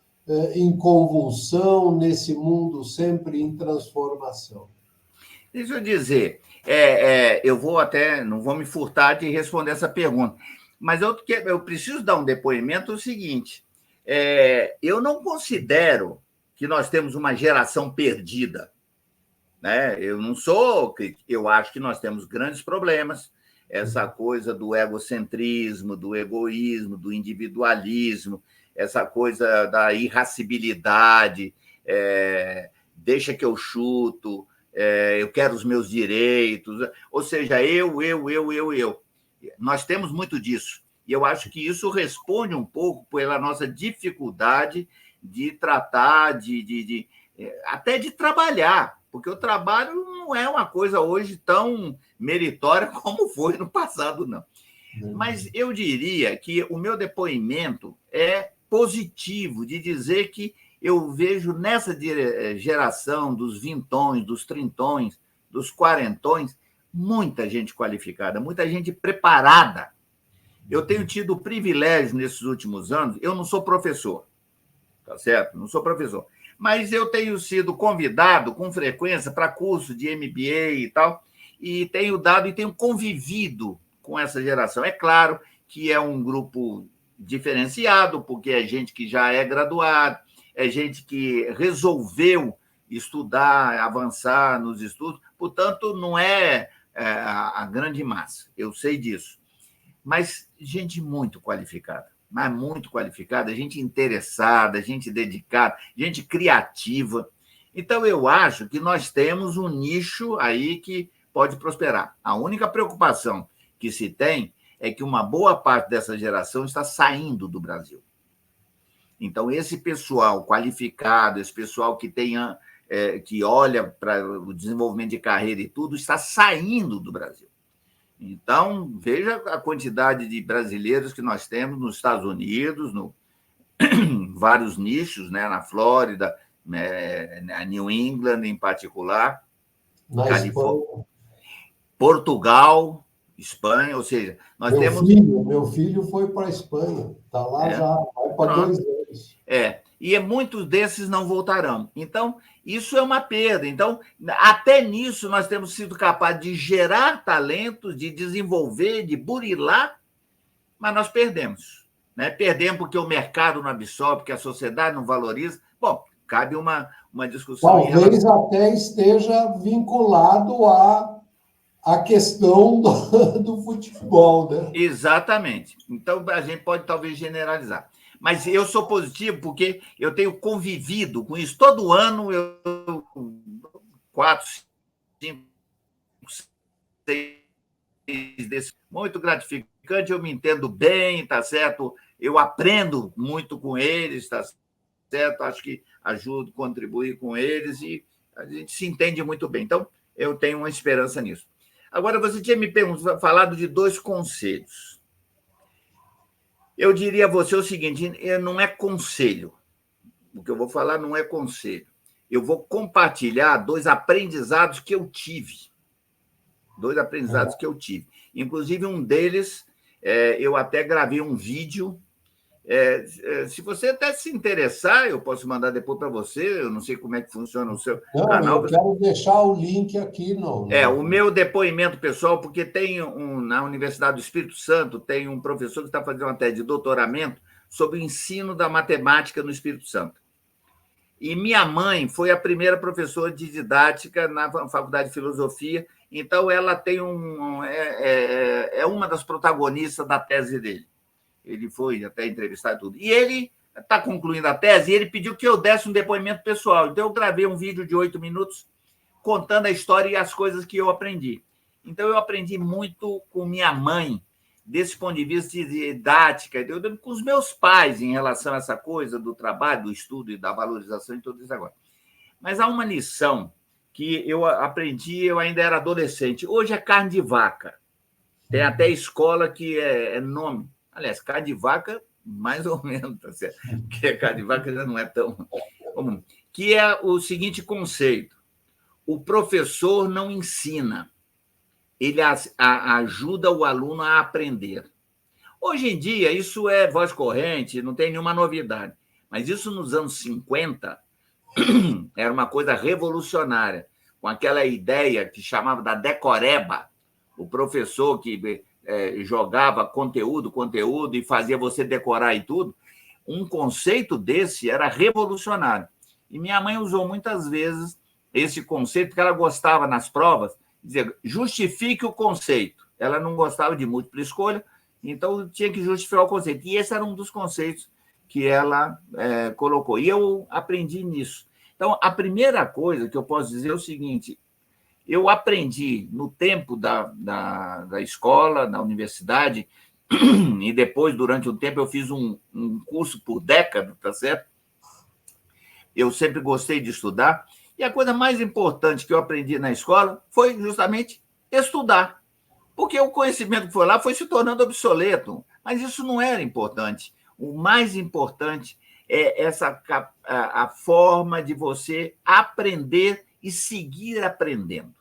em convulsão, nesse mundo sempre em transformação? Deixa eu dizer, eu vou até, não vou me furtar de responder essa pergunta, mas eu preciso dar um depoimento o seguinte, eu não considero que nós temos uma geração perdida, né? Eu acho que nós temos grandes problemas, essa coisa do egocentrismo, do egoísmo, do individualismo, essa coisa da irascibilidade, deixa que eu chuto, eu quero os meus direitos, ou seja, eu. Nós temos muito disso, e eu acho que isso responde um pouco pela nossa dificuldade de tratar, até de trabalhar, porque o trabalho não é uma coisa hoje tão meritória como foi no passado, não. Mas eu diria que o meu depoimento é positivo, de dizer que eu vejo nessa geração dos vintões, dos trintões, dos quarentões, muita gente qualificada, muita gente preparada. Eu tenho tido o privilégio nesses últimos anos, eu não sou professor, tá certo? Não sou professor. Mas eu tenho sido convidado com frequência para curso de MBA e tal, e tenho dado e tenho convivido com essa geração. É claro que é um grupo diferenciado, porque é gente que já é graduado, é gente que resolveu estudar, avançar nos estudos, portanto, não é a grande massa, eu sei disso. Mas gente muito qualificada, mas muito qualificada, gente interessada, gente dedicada, gente criativa. Então, eu acho que nós temos um nicho aí que pode prosperar. A única preocupação que se tem é que uma boa parte dessa geração está saindo do Brasil. Então, esse pessoal qualificado, esse pessoal que que olha para o desenvolvimento de carreira e tudo, está saindo do Brasil. Então, veja a quantidade de brasileiros que nós temos nos Estados Unidos, vários nichos, né, na Flórida, né, na New England em particular, Na Califórnia, Espanha. Portugal, Espanha, ou seja, nós temos... Meu filho foi para a Espanha, está lá já, vai para Pronto. 2 anos. E muitos desses não voltarão. Então, isso é uma perda. Então, até nisso, nós temos sido capazes de gerar talentos, de desenvolver, de burilar, mas nós perdemos. Né? Perdemos porque o mercado não absorve, porque a sociedade não valoriza. Bom, cabe uma discussão. Talvez até esteja vinculado à questão do futebol, né? Exatamente. Então, a gente pode talvez generalizar. Mas eu sou positivo porque eu tenho convivido com isso. Todo ano, 4, 5, 6 desses. Muito gratificante, eu me entendo bem, tá certo? Eu aprendo muito com eles, tá certo? Acho que ajudo, contribuir com eles e a gente se entende muito bem. Então, eu tenho uma esperança nisso. Agora, você tinha me falado de 2 conselhos. Eu diria a você o seguinte: não é conselho. O que eu vou falar não é conselho. Eu vou compartilhar 2 aprendizados que eu tive. 2 aprendizados que eu tive. Inclusive, um deles, eu até gravei um vídeo. Se você até se interessar, eu posso mandar depois para você. Eu não sei como é que funciona o seu canal. Eu quero deixar o link aqui. O meu depoimento pessoal, porque tem na Universidade do Espírito Santo, tem um professor que está fazendo uma tese de doutoramento sobre o ensino da matemática no Espírito Santo. E minha mãe foi a primeira professora de didática na Faculdade de Filosofia, então ela tem uma das protagonistas da tese dele. Ele foi até entrevistar e tudo. E ele está concluindo a tese e ele pediu que eu desse um depoimento pessoal. Então, eu gravei um vídeo de 8 minutos contando a história e as coisas que eu aprendi. Então, eu aprendi muito com minha mãe, desse ponto de vista de didática, com os meus pais em relação a essa coisa do trabalho, do estudo e da valorização e tudo isso agora. Mas há uma lição que eu aprendi, eu ainda era adolescente. Hoje é carne de vaca. Tem até escola que é nome. Aliás, carne de vaca, mais ou menos, tá certo? Porque a carne de vaca já não é tão comum. Que é o seguinte conceito: o professor não ensina, ele ajuda o aluno a aprender. Hoje em dia, isso é voz corrente, não tem nenhuma novidade. Mas isso nos anos 50 era uma coisa revolucionária, com aquela ideia que chamava da decoreba, o professor que jogava conteúdo e fazia você decorar e tudo. Um conceito desse era revolucionário. E minha mãe usou muitas vezes esse conceito, porque ela gostava nas provas, dizer, justifique o conceito. Ela não gostava de múltipla escolha, então tinha que justificar o conceito. E esse era um dos conceitos que ela colocou. E eu aprendi nisso. Então, a primeira coisa que eu posso dizer é o seguinte: eu aprendi no tempo da escola, na universidade, e depois, durante um tempo, eu fiz um curso por década, tá certo? Eu sempre gostei de estudar. E a coisa mais importante que eu aprendi na escola foi justamente estudar. Porque o conhecimento que foi lá foi se tornando obsoleto. Mas isso não era importante. O mais importante é a forma de você aprender e seguir aprendendo.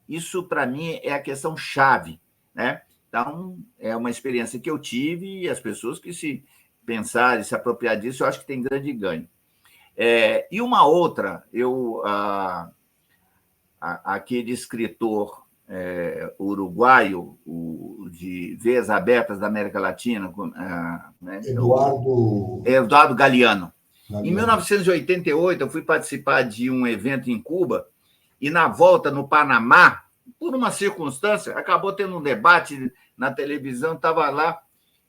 Isso, para mim, é a questão chave, né? Então, é uma experiência que eu tive e as pessoas que se pensarem, se apropriar disso, eu acho que tem grande ganho. E uma outra, aquele escritor uruguaio, de Veias Abertas da América Latina, né? Eduardo Galeano. Em 1988, eu fui participar de um evento em Cuba e, na volta, no Panamá, por uma circunstância, acabou tendo um debate na televisão, estava lá,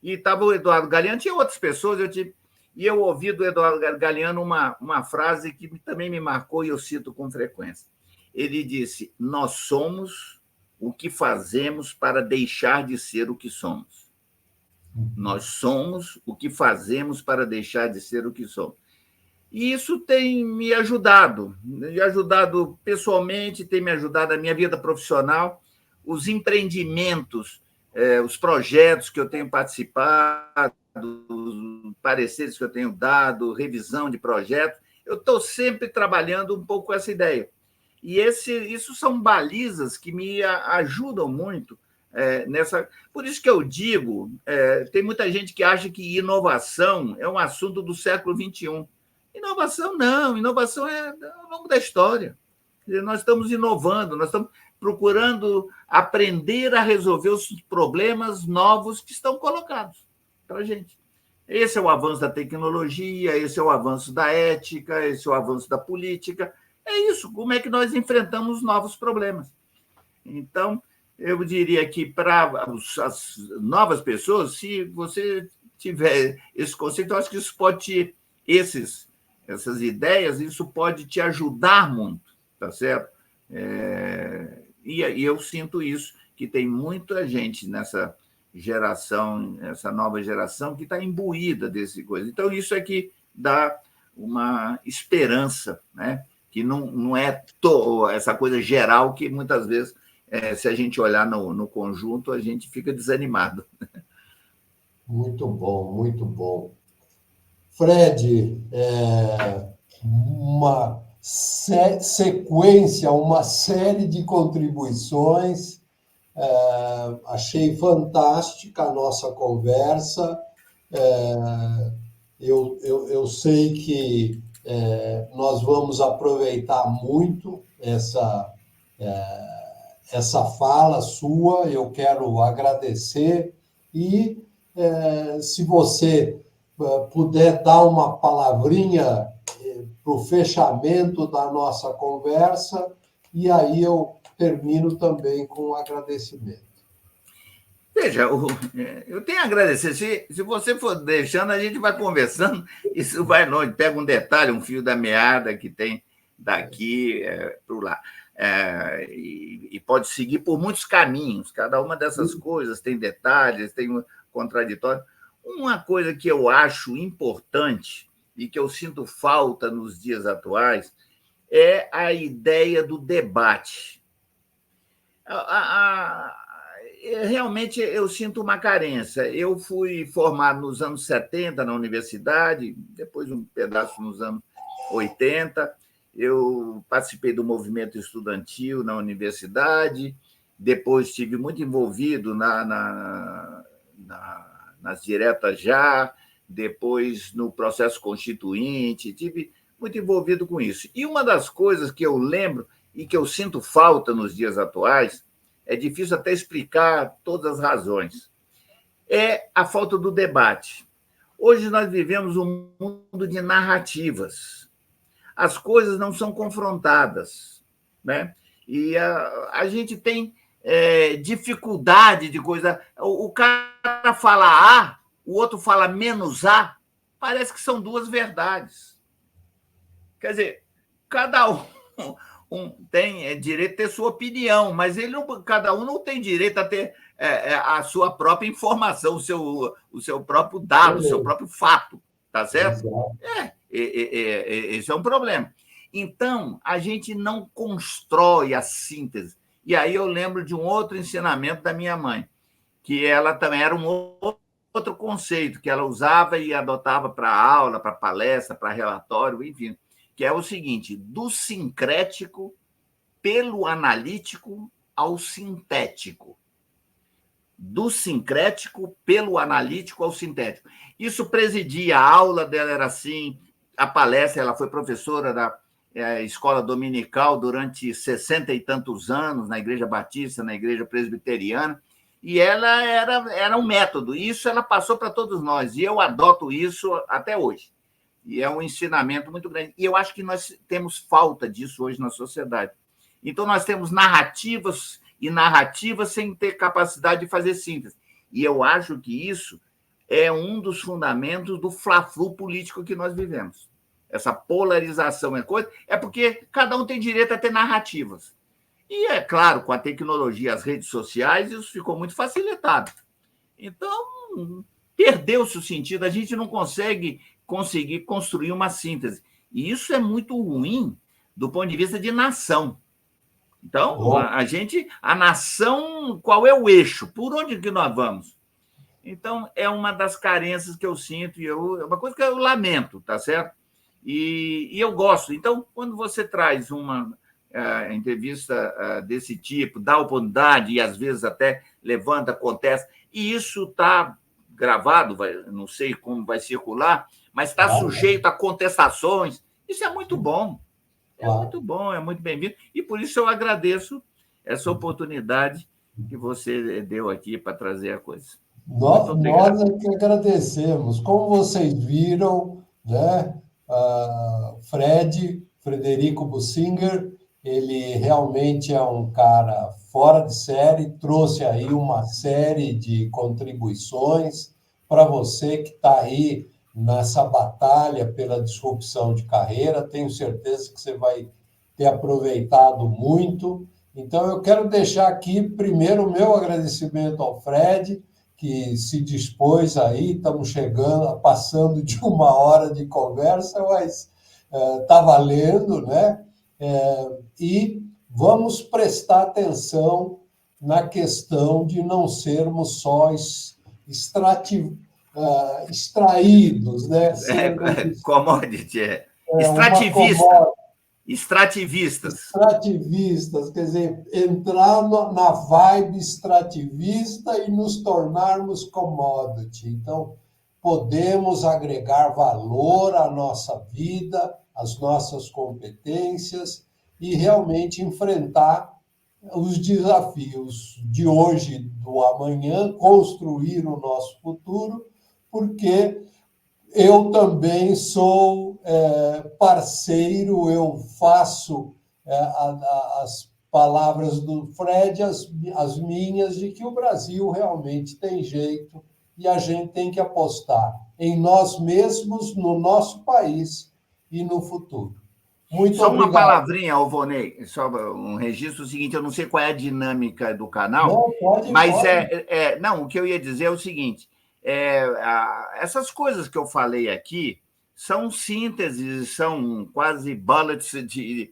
e estava o Eduardo Galeano, tinha outras pessoas, e eu ouvi do Eduardo Galeano uma frase que também me marcou e eu cito com frequência. Ele disse: nós somos o que fazemos para deixar de ser o que somos. Nós somos o que fazemos para deixar de ser o que somos. E isso tem me ajudado pessoalmente, tem me ajudado na minha vida profissional. os empreendimentos, os projetos que eu tenho participado, os pareceres que eu tenho dado, revisão de projetos, eu estou sempre trabalhando um pouco com essa ideia. E isso são balizas que me ajudam muito nessa. Por isso que eu digo, tem muita gente que acha que inovação é um assunto do século XXI. Inovação não, inovação é ao longo da história. Nós estamos inovando, nós estamos procurando aprender a resolver os problemas novos que estão colocados para a gente. Esse é o avanço da tecnologia, esse é o avanço da ética, esse é o avanço da política. É isso, como é que nós enfrentamos novos problemas. Então, eu diria que para as novas pessoas, se você tiver esse conceito, eu acho que isso pode essas ideias, isso pode te ajudar muito, tá certo? E eu sinto isso, que tem muita gente nessa geração, essa nova geração, que está imbuída desse coisa. Então, isso é que dá uma esperança, né? Que não é essa coisa geral que, muitas vezes, se a gente olhar no conjunto, a gente fica desanimado. Muito bom, muito bom. Fred, uma sequência, uma série de contribuições. Achei fantástica a nossa conversa. Eu sei que nós vamos aproveitar muito essa fala sua. Eu quero agradecer e, se você puder dar uma palavrinha para o fechamento da nossa conversa, e aí eu termino também com um agradecimento. Veja, eu tenho a agradecer. Se você for deixando, a gente vai conversando, isso vai longe. Pega um detalhe, um fio da meada que tem daqui para lá. E pode seguir por muitos caminhos. Cada uma dessas coisas tem detalhes, tem um contraditório. Uma coisa que eu acho importante e que eu sinto falta nos dias atuais é a ideia do debate. Realmente eu sinto uma carência. Eu fui formado nos anos 70 na universidade, depois um pedaço nos anos 80. Eu participei do movimento estudantil na universidade, depois estive muito envolvido nas diretas já, depois no processo constituinte, estive muito envolvido com isso. E uma das coisas que eu lembro e que eu sinto falta nos dias atuais, é difícil até explicar todas as razões, é a falta do debate. Hoje nós vivemos um mundo de narrativas. As coisas não são confrontadas, né? E a gente tem dificuldade de coisa. O cara fala A, o outro fala menos A, parece que são duas verdades. Quer dizer, cada um tem direito a ter sua opinião, mas cada um não tem direito a ter a sua própria informação, o seu próprio dado, o seu próprio fato, tá certo? Esse é um problema. Então, a gente não constrói a síntese. E aí eu lembro de um outro ensinamento da minha mãe, que ela também era um outro conceito que ela usava e adotava para aula, para palestra, para relatório, enfim, que é o seguinte: do sincrético pelo analítico ao sintético. Do sincrético pelo analítico ao sintético. Isso presidia, a aula dela era assim, a palestra, ela foi professora da escola dominical durante 60 e tantos anos, na Igreja Batista, na Igreja Presbiteriana, e ela era um método, isso ela passou para todos nós, e eu adoto isso até hoje. E é um ensinamento muito grande. E eu acho que nós temos falta disso hoje na sociedade. Então, nós temos narrativas e narrativas sem ter capacidade de fazer síntese. E eu acho que isso é um dos fundamentos do fla-flu político que nós vivemos. Essa polarização é porque cada um tem direito a ter narrativas. E, é claro, com a tecnologia, as redes sociais, isso ficou muito facilitado. Então, perdeu-se o sentido, a gente não conseguir construir uma síntese. E isso é muito ruim do ponto de vista de nação. Então, a nação, qual é o eixo? Por onde que nós vamos? Então, é uma das carências que eu sinto, e é uma coisa que eu lamento, tá certo? E eu gosto. Então, quando você traz uma entrevista desse tipo, dá oportunidade e às vezes até levanta, acontece, e isso está gravado, não sei como vai circular, mas está sujeito a contestações. Isso é muito bom. É muito bom, é muito bem-vindo. E por isso eu agradeço essa oportunidade que você deu aqui para trazer a coisa. Nós é que agradecemos. Como vocês viram, né, Frederico Bussinger, ele realmente é um cara fora de série, trouxe aí uma série de contribuições para você que está aí nessa batalha pela disrupção de carreira. Tenho certeza que você vai ter aproveitado muito. Então, eu quero deixar aqui, primeiro, o meu agradecimento ao Fred, que se dispôs aí, estamos chegando, passando de 1 hora de conversa, mas está valendo, né? E vamos prestar atenção na questão de não sermos só extraídos, né? Commodity, extrativista. Extrativistas, quer dizer, entrar na vibe extrativista e nos tornarmos commodity. Então, podemos agregar valor à nossa vida, às nossas competências e realmente enfrentar os desafios de hoje, do amanhã, construir o nosso futuro, porque eu também sou parceiro, eu faço as palavras do Fred, as minhas, de que o Brasil realmente tem jeito e a gente tem que apostar em nós mesmos, no nosso país e no futuro. Muito só obrigado. Uma palavrinha, Alvonei, só um registro seguinte, eu não sei qual é a dinâmica do canal, não, pode. Não, o que eu ia dizer é o seguinte, essas coisas que eu falei aqui são sínteses, são quase bullets de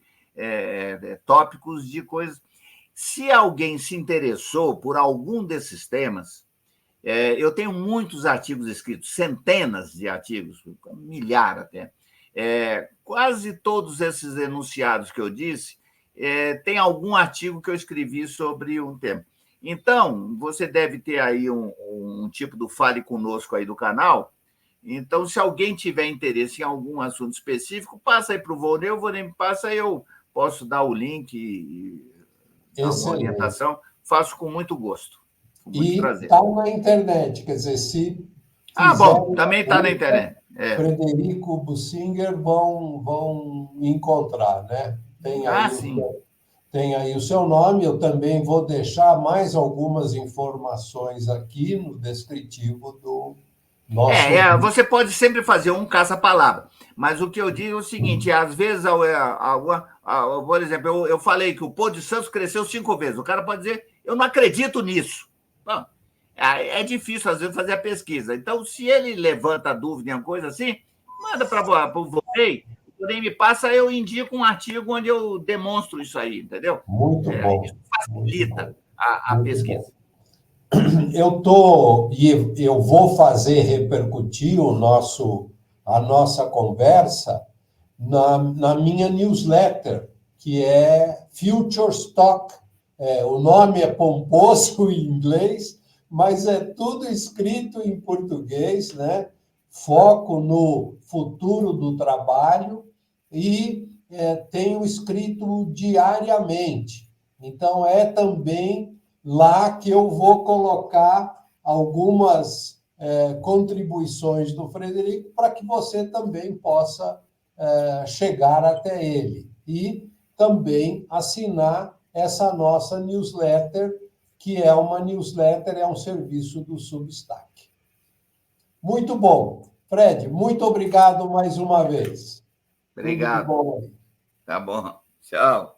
tópicos de coisas. Se alguém se interessou por algum desses temas, eu tenho muitos artigos escritos, centenas de artigos, milhares até. Quase todos esses enunciados que eu disse, tem algum artigo que eu escrevi sobre um tema. Então, você deve ter aí um tipo do Fale Conosco aí do canal. Então, se alguém tiver interesse em algum assunto específico, passa aí para o Volney, o Volney me passa, eu posso dar o link e dar uma orientação. Faço com muito gosto. Com muito prazer. Está na internet, quer dizer, se bom, também está na internet. Frederico Bussinger vão encontrar, né? Tem aí o seu nome, eu também vou deixar mais algumas informações aqui no descritivo do nosso... Você pode sempre fazer um caça-palavra, mas o que eu digo é o seguinte, às vezes, por exemplo, eu falei que o Pô de Santos cresceu 5 vezes, o cara pode dizer, eu não acredito nisso. Bom, é difícil, às vezes, fazer a pesquisa. Então, se ele levanta dúvida em alguma coisa assim, manda para o Volney, me passa, eu indico um artigo onde eu demonstro isso aí, entendeu? Muito bom. Isso facilita a pesquisa. Eu vou fazer repercutir a nossa conversa na minha newsletter, que é Future Stock. O nome é pomposo em inglês, mas é tudo escrito em português, né? Foco no futuro do trabalho e tenho escrito diariamente. Então, é também lá que eu vou colocar algumas contribuições do Frederico para que você também possa chegar até ele. E também assinar essa nossa newsletter, que é uma newsletter, é um serviço do Substack. Muito bom. Fred, muito obrigado mais uma vez. Obrigado. Tudo de bom aí. Tá bom. Tchau.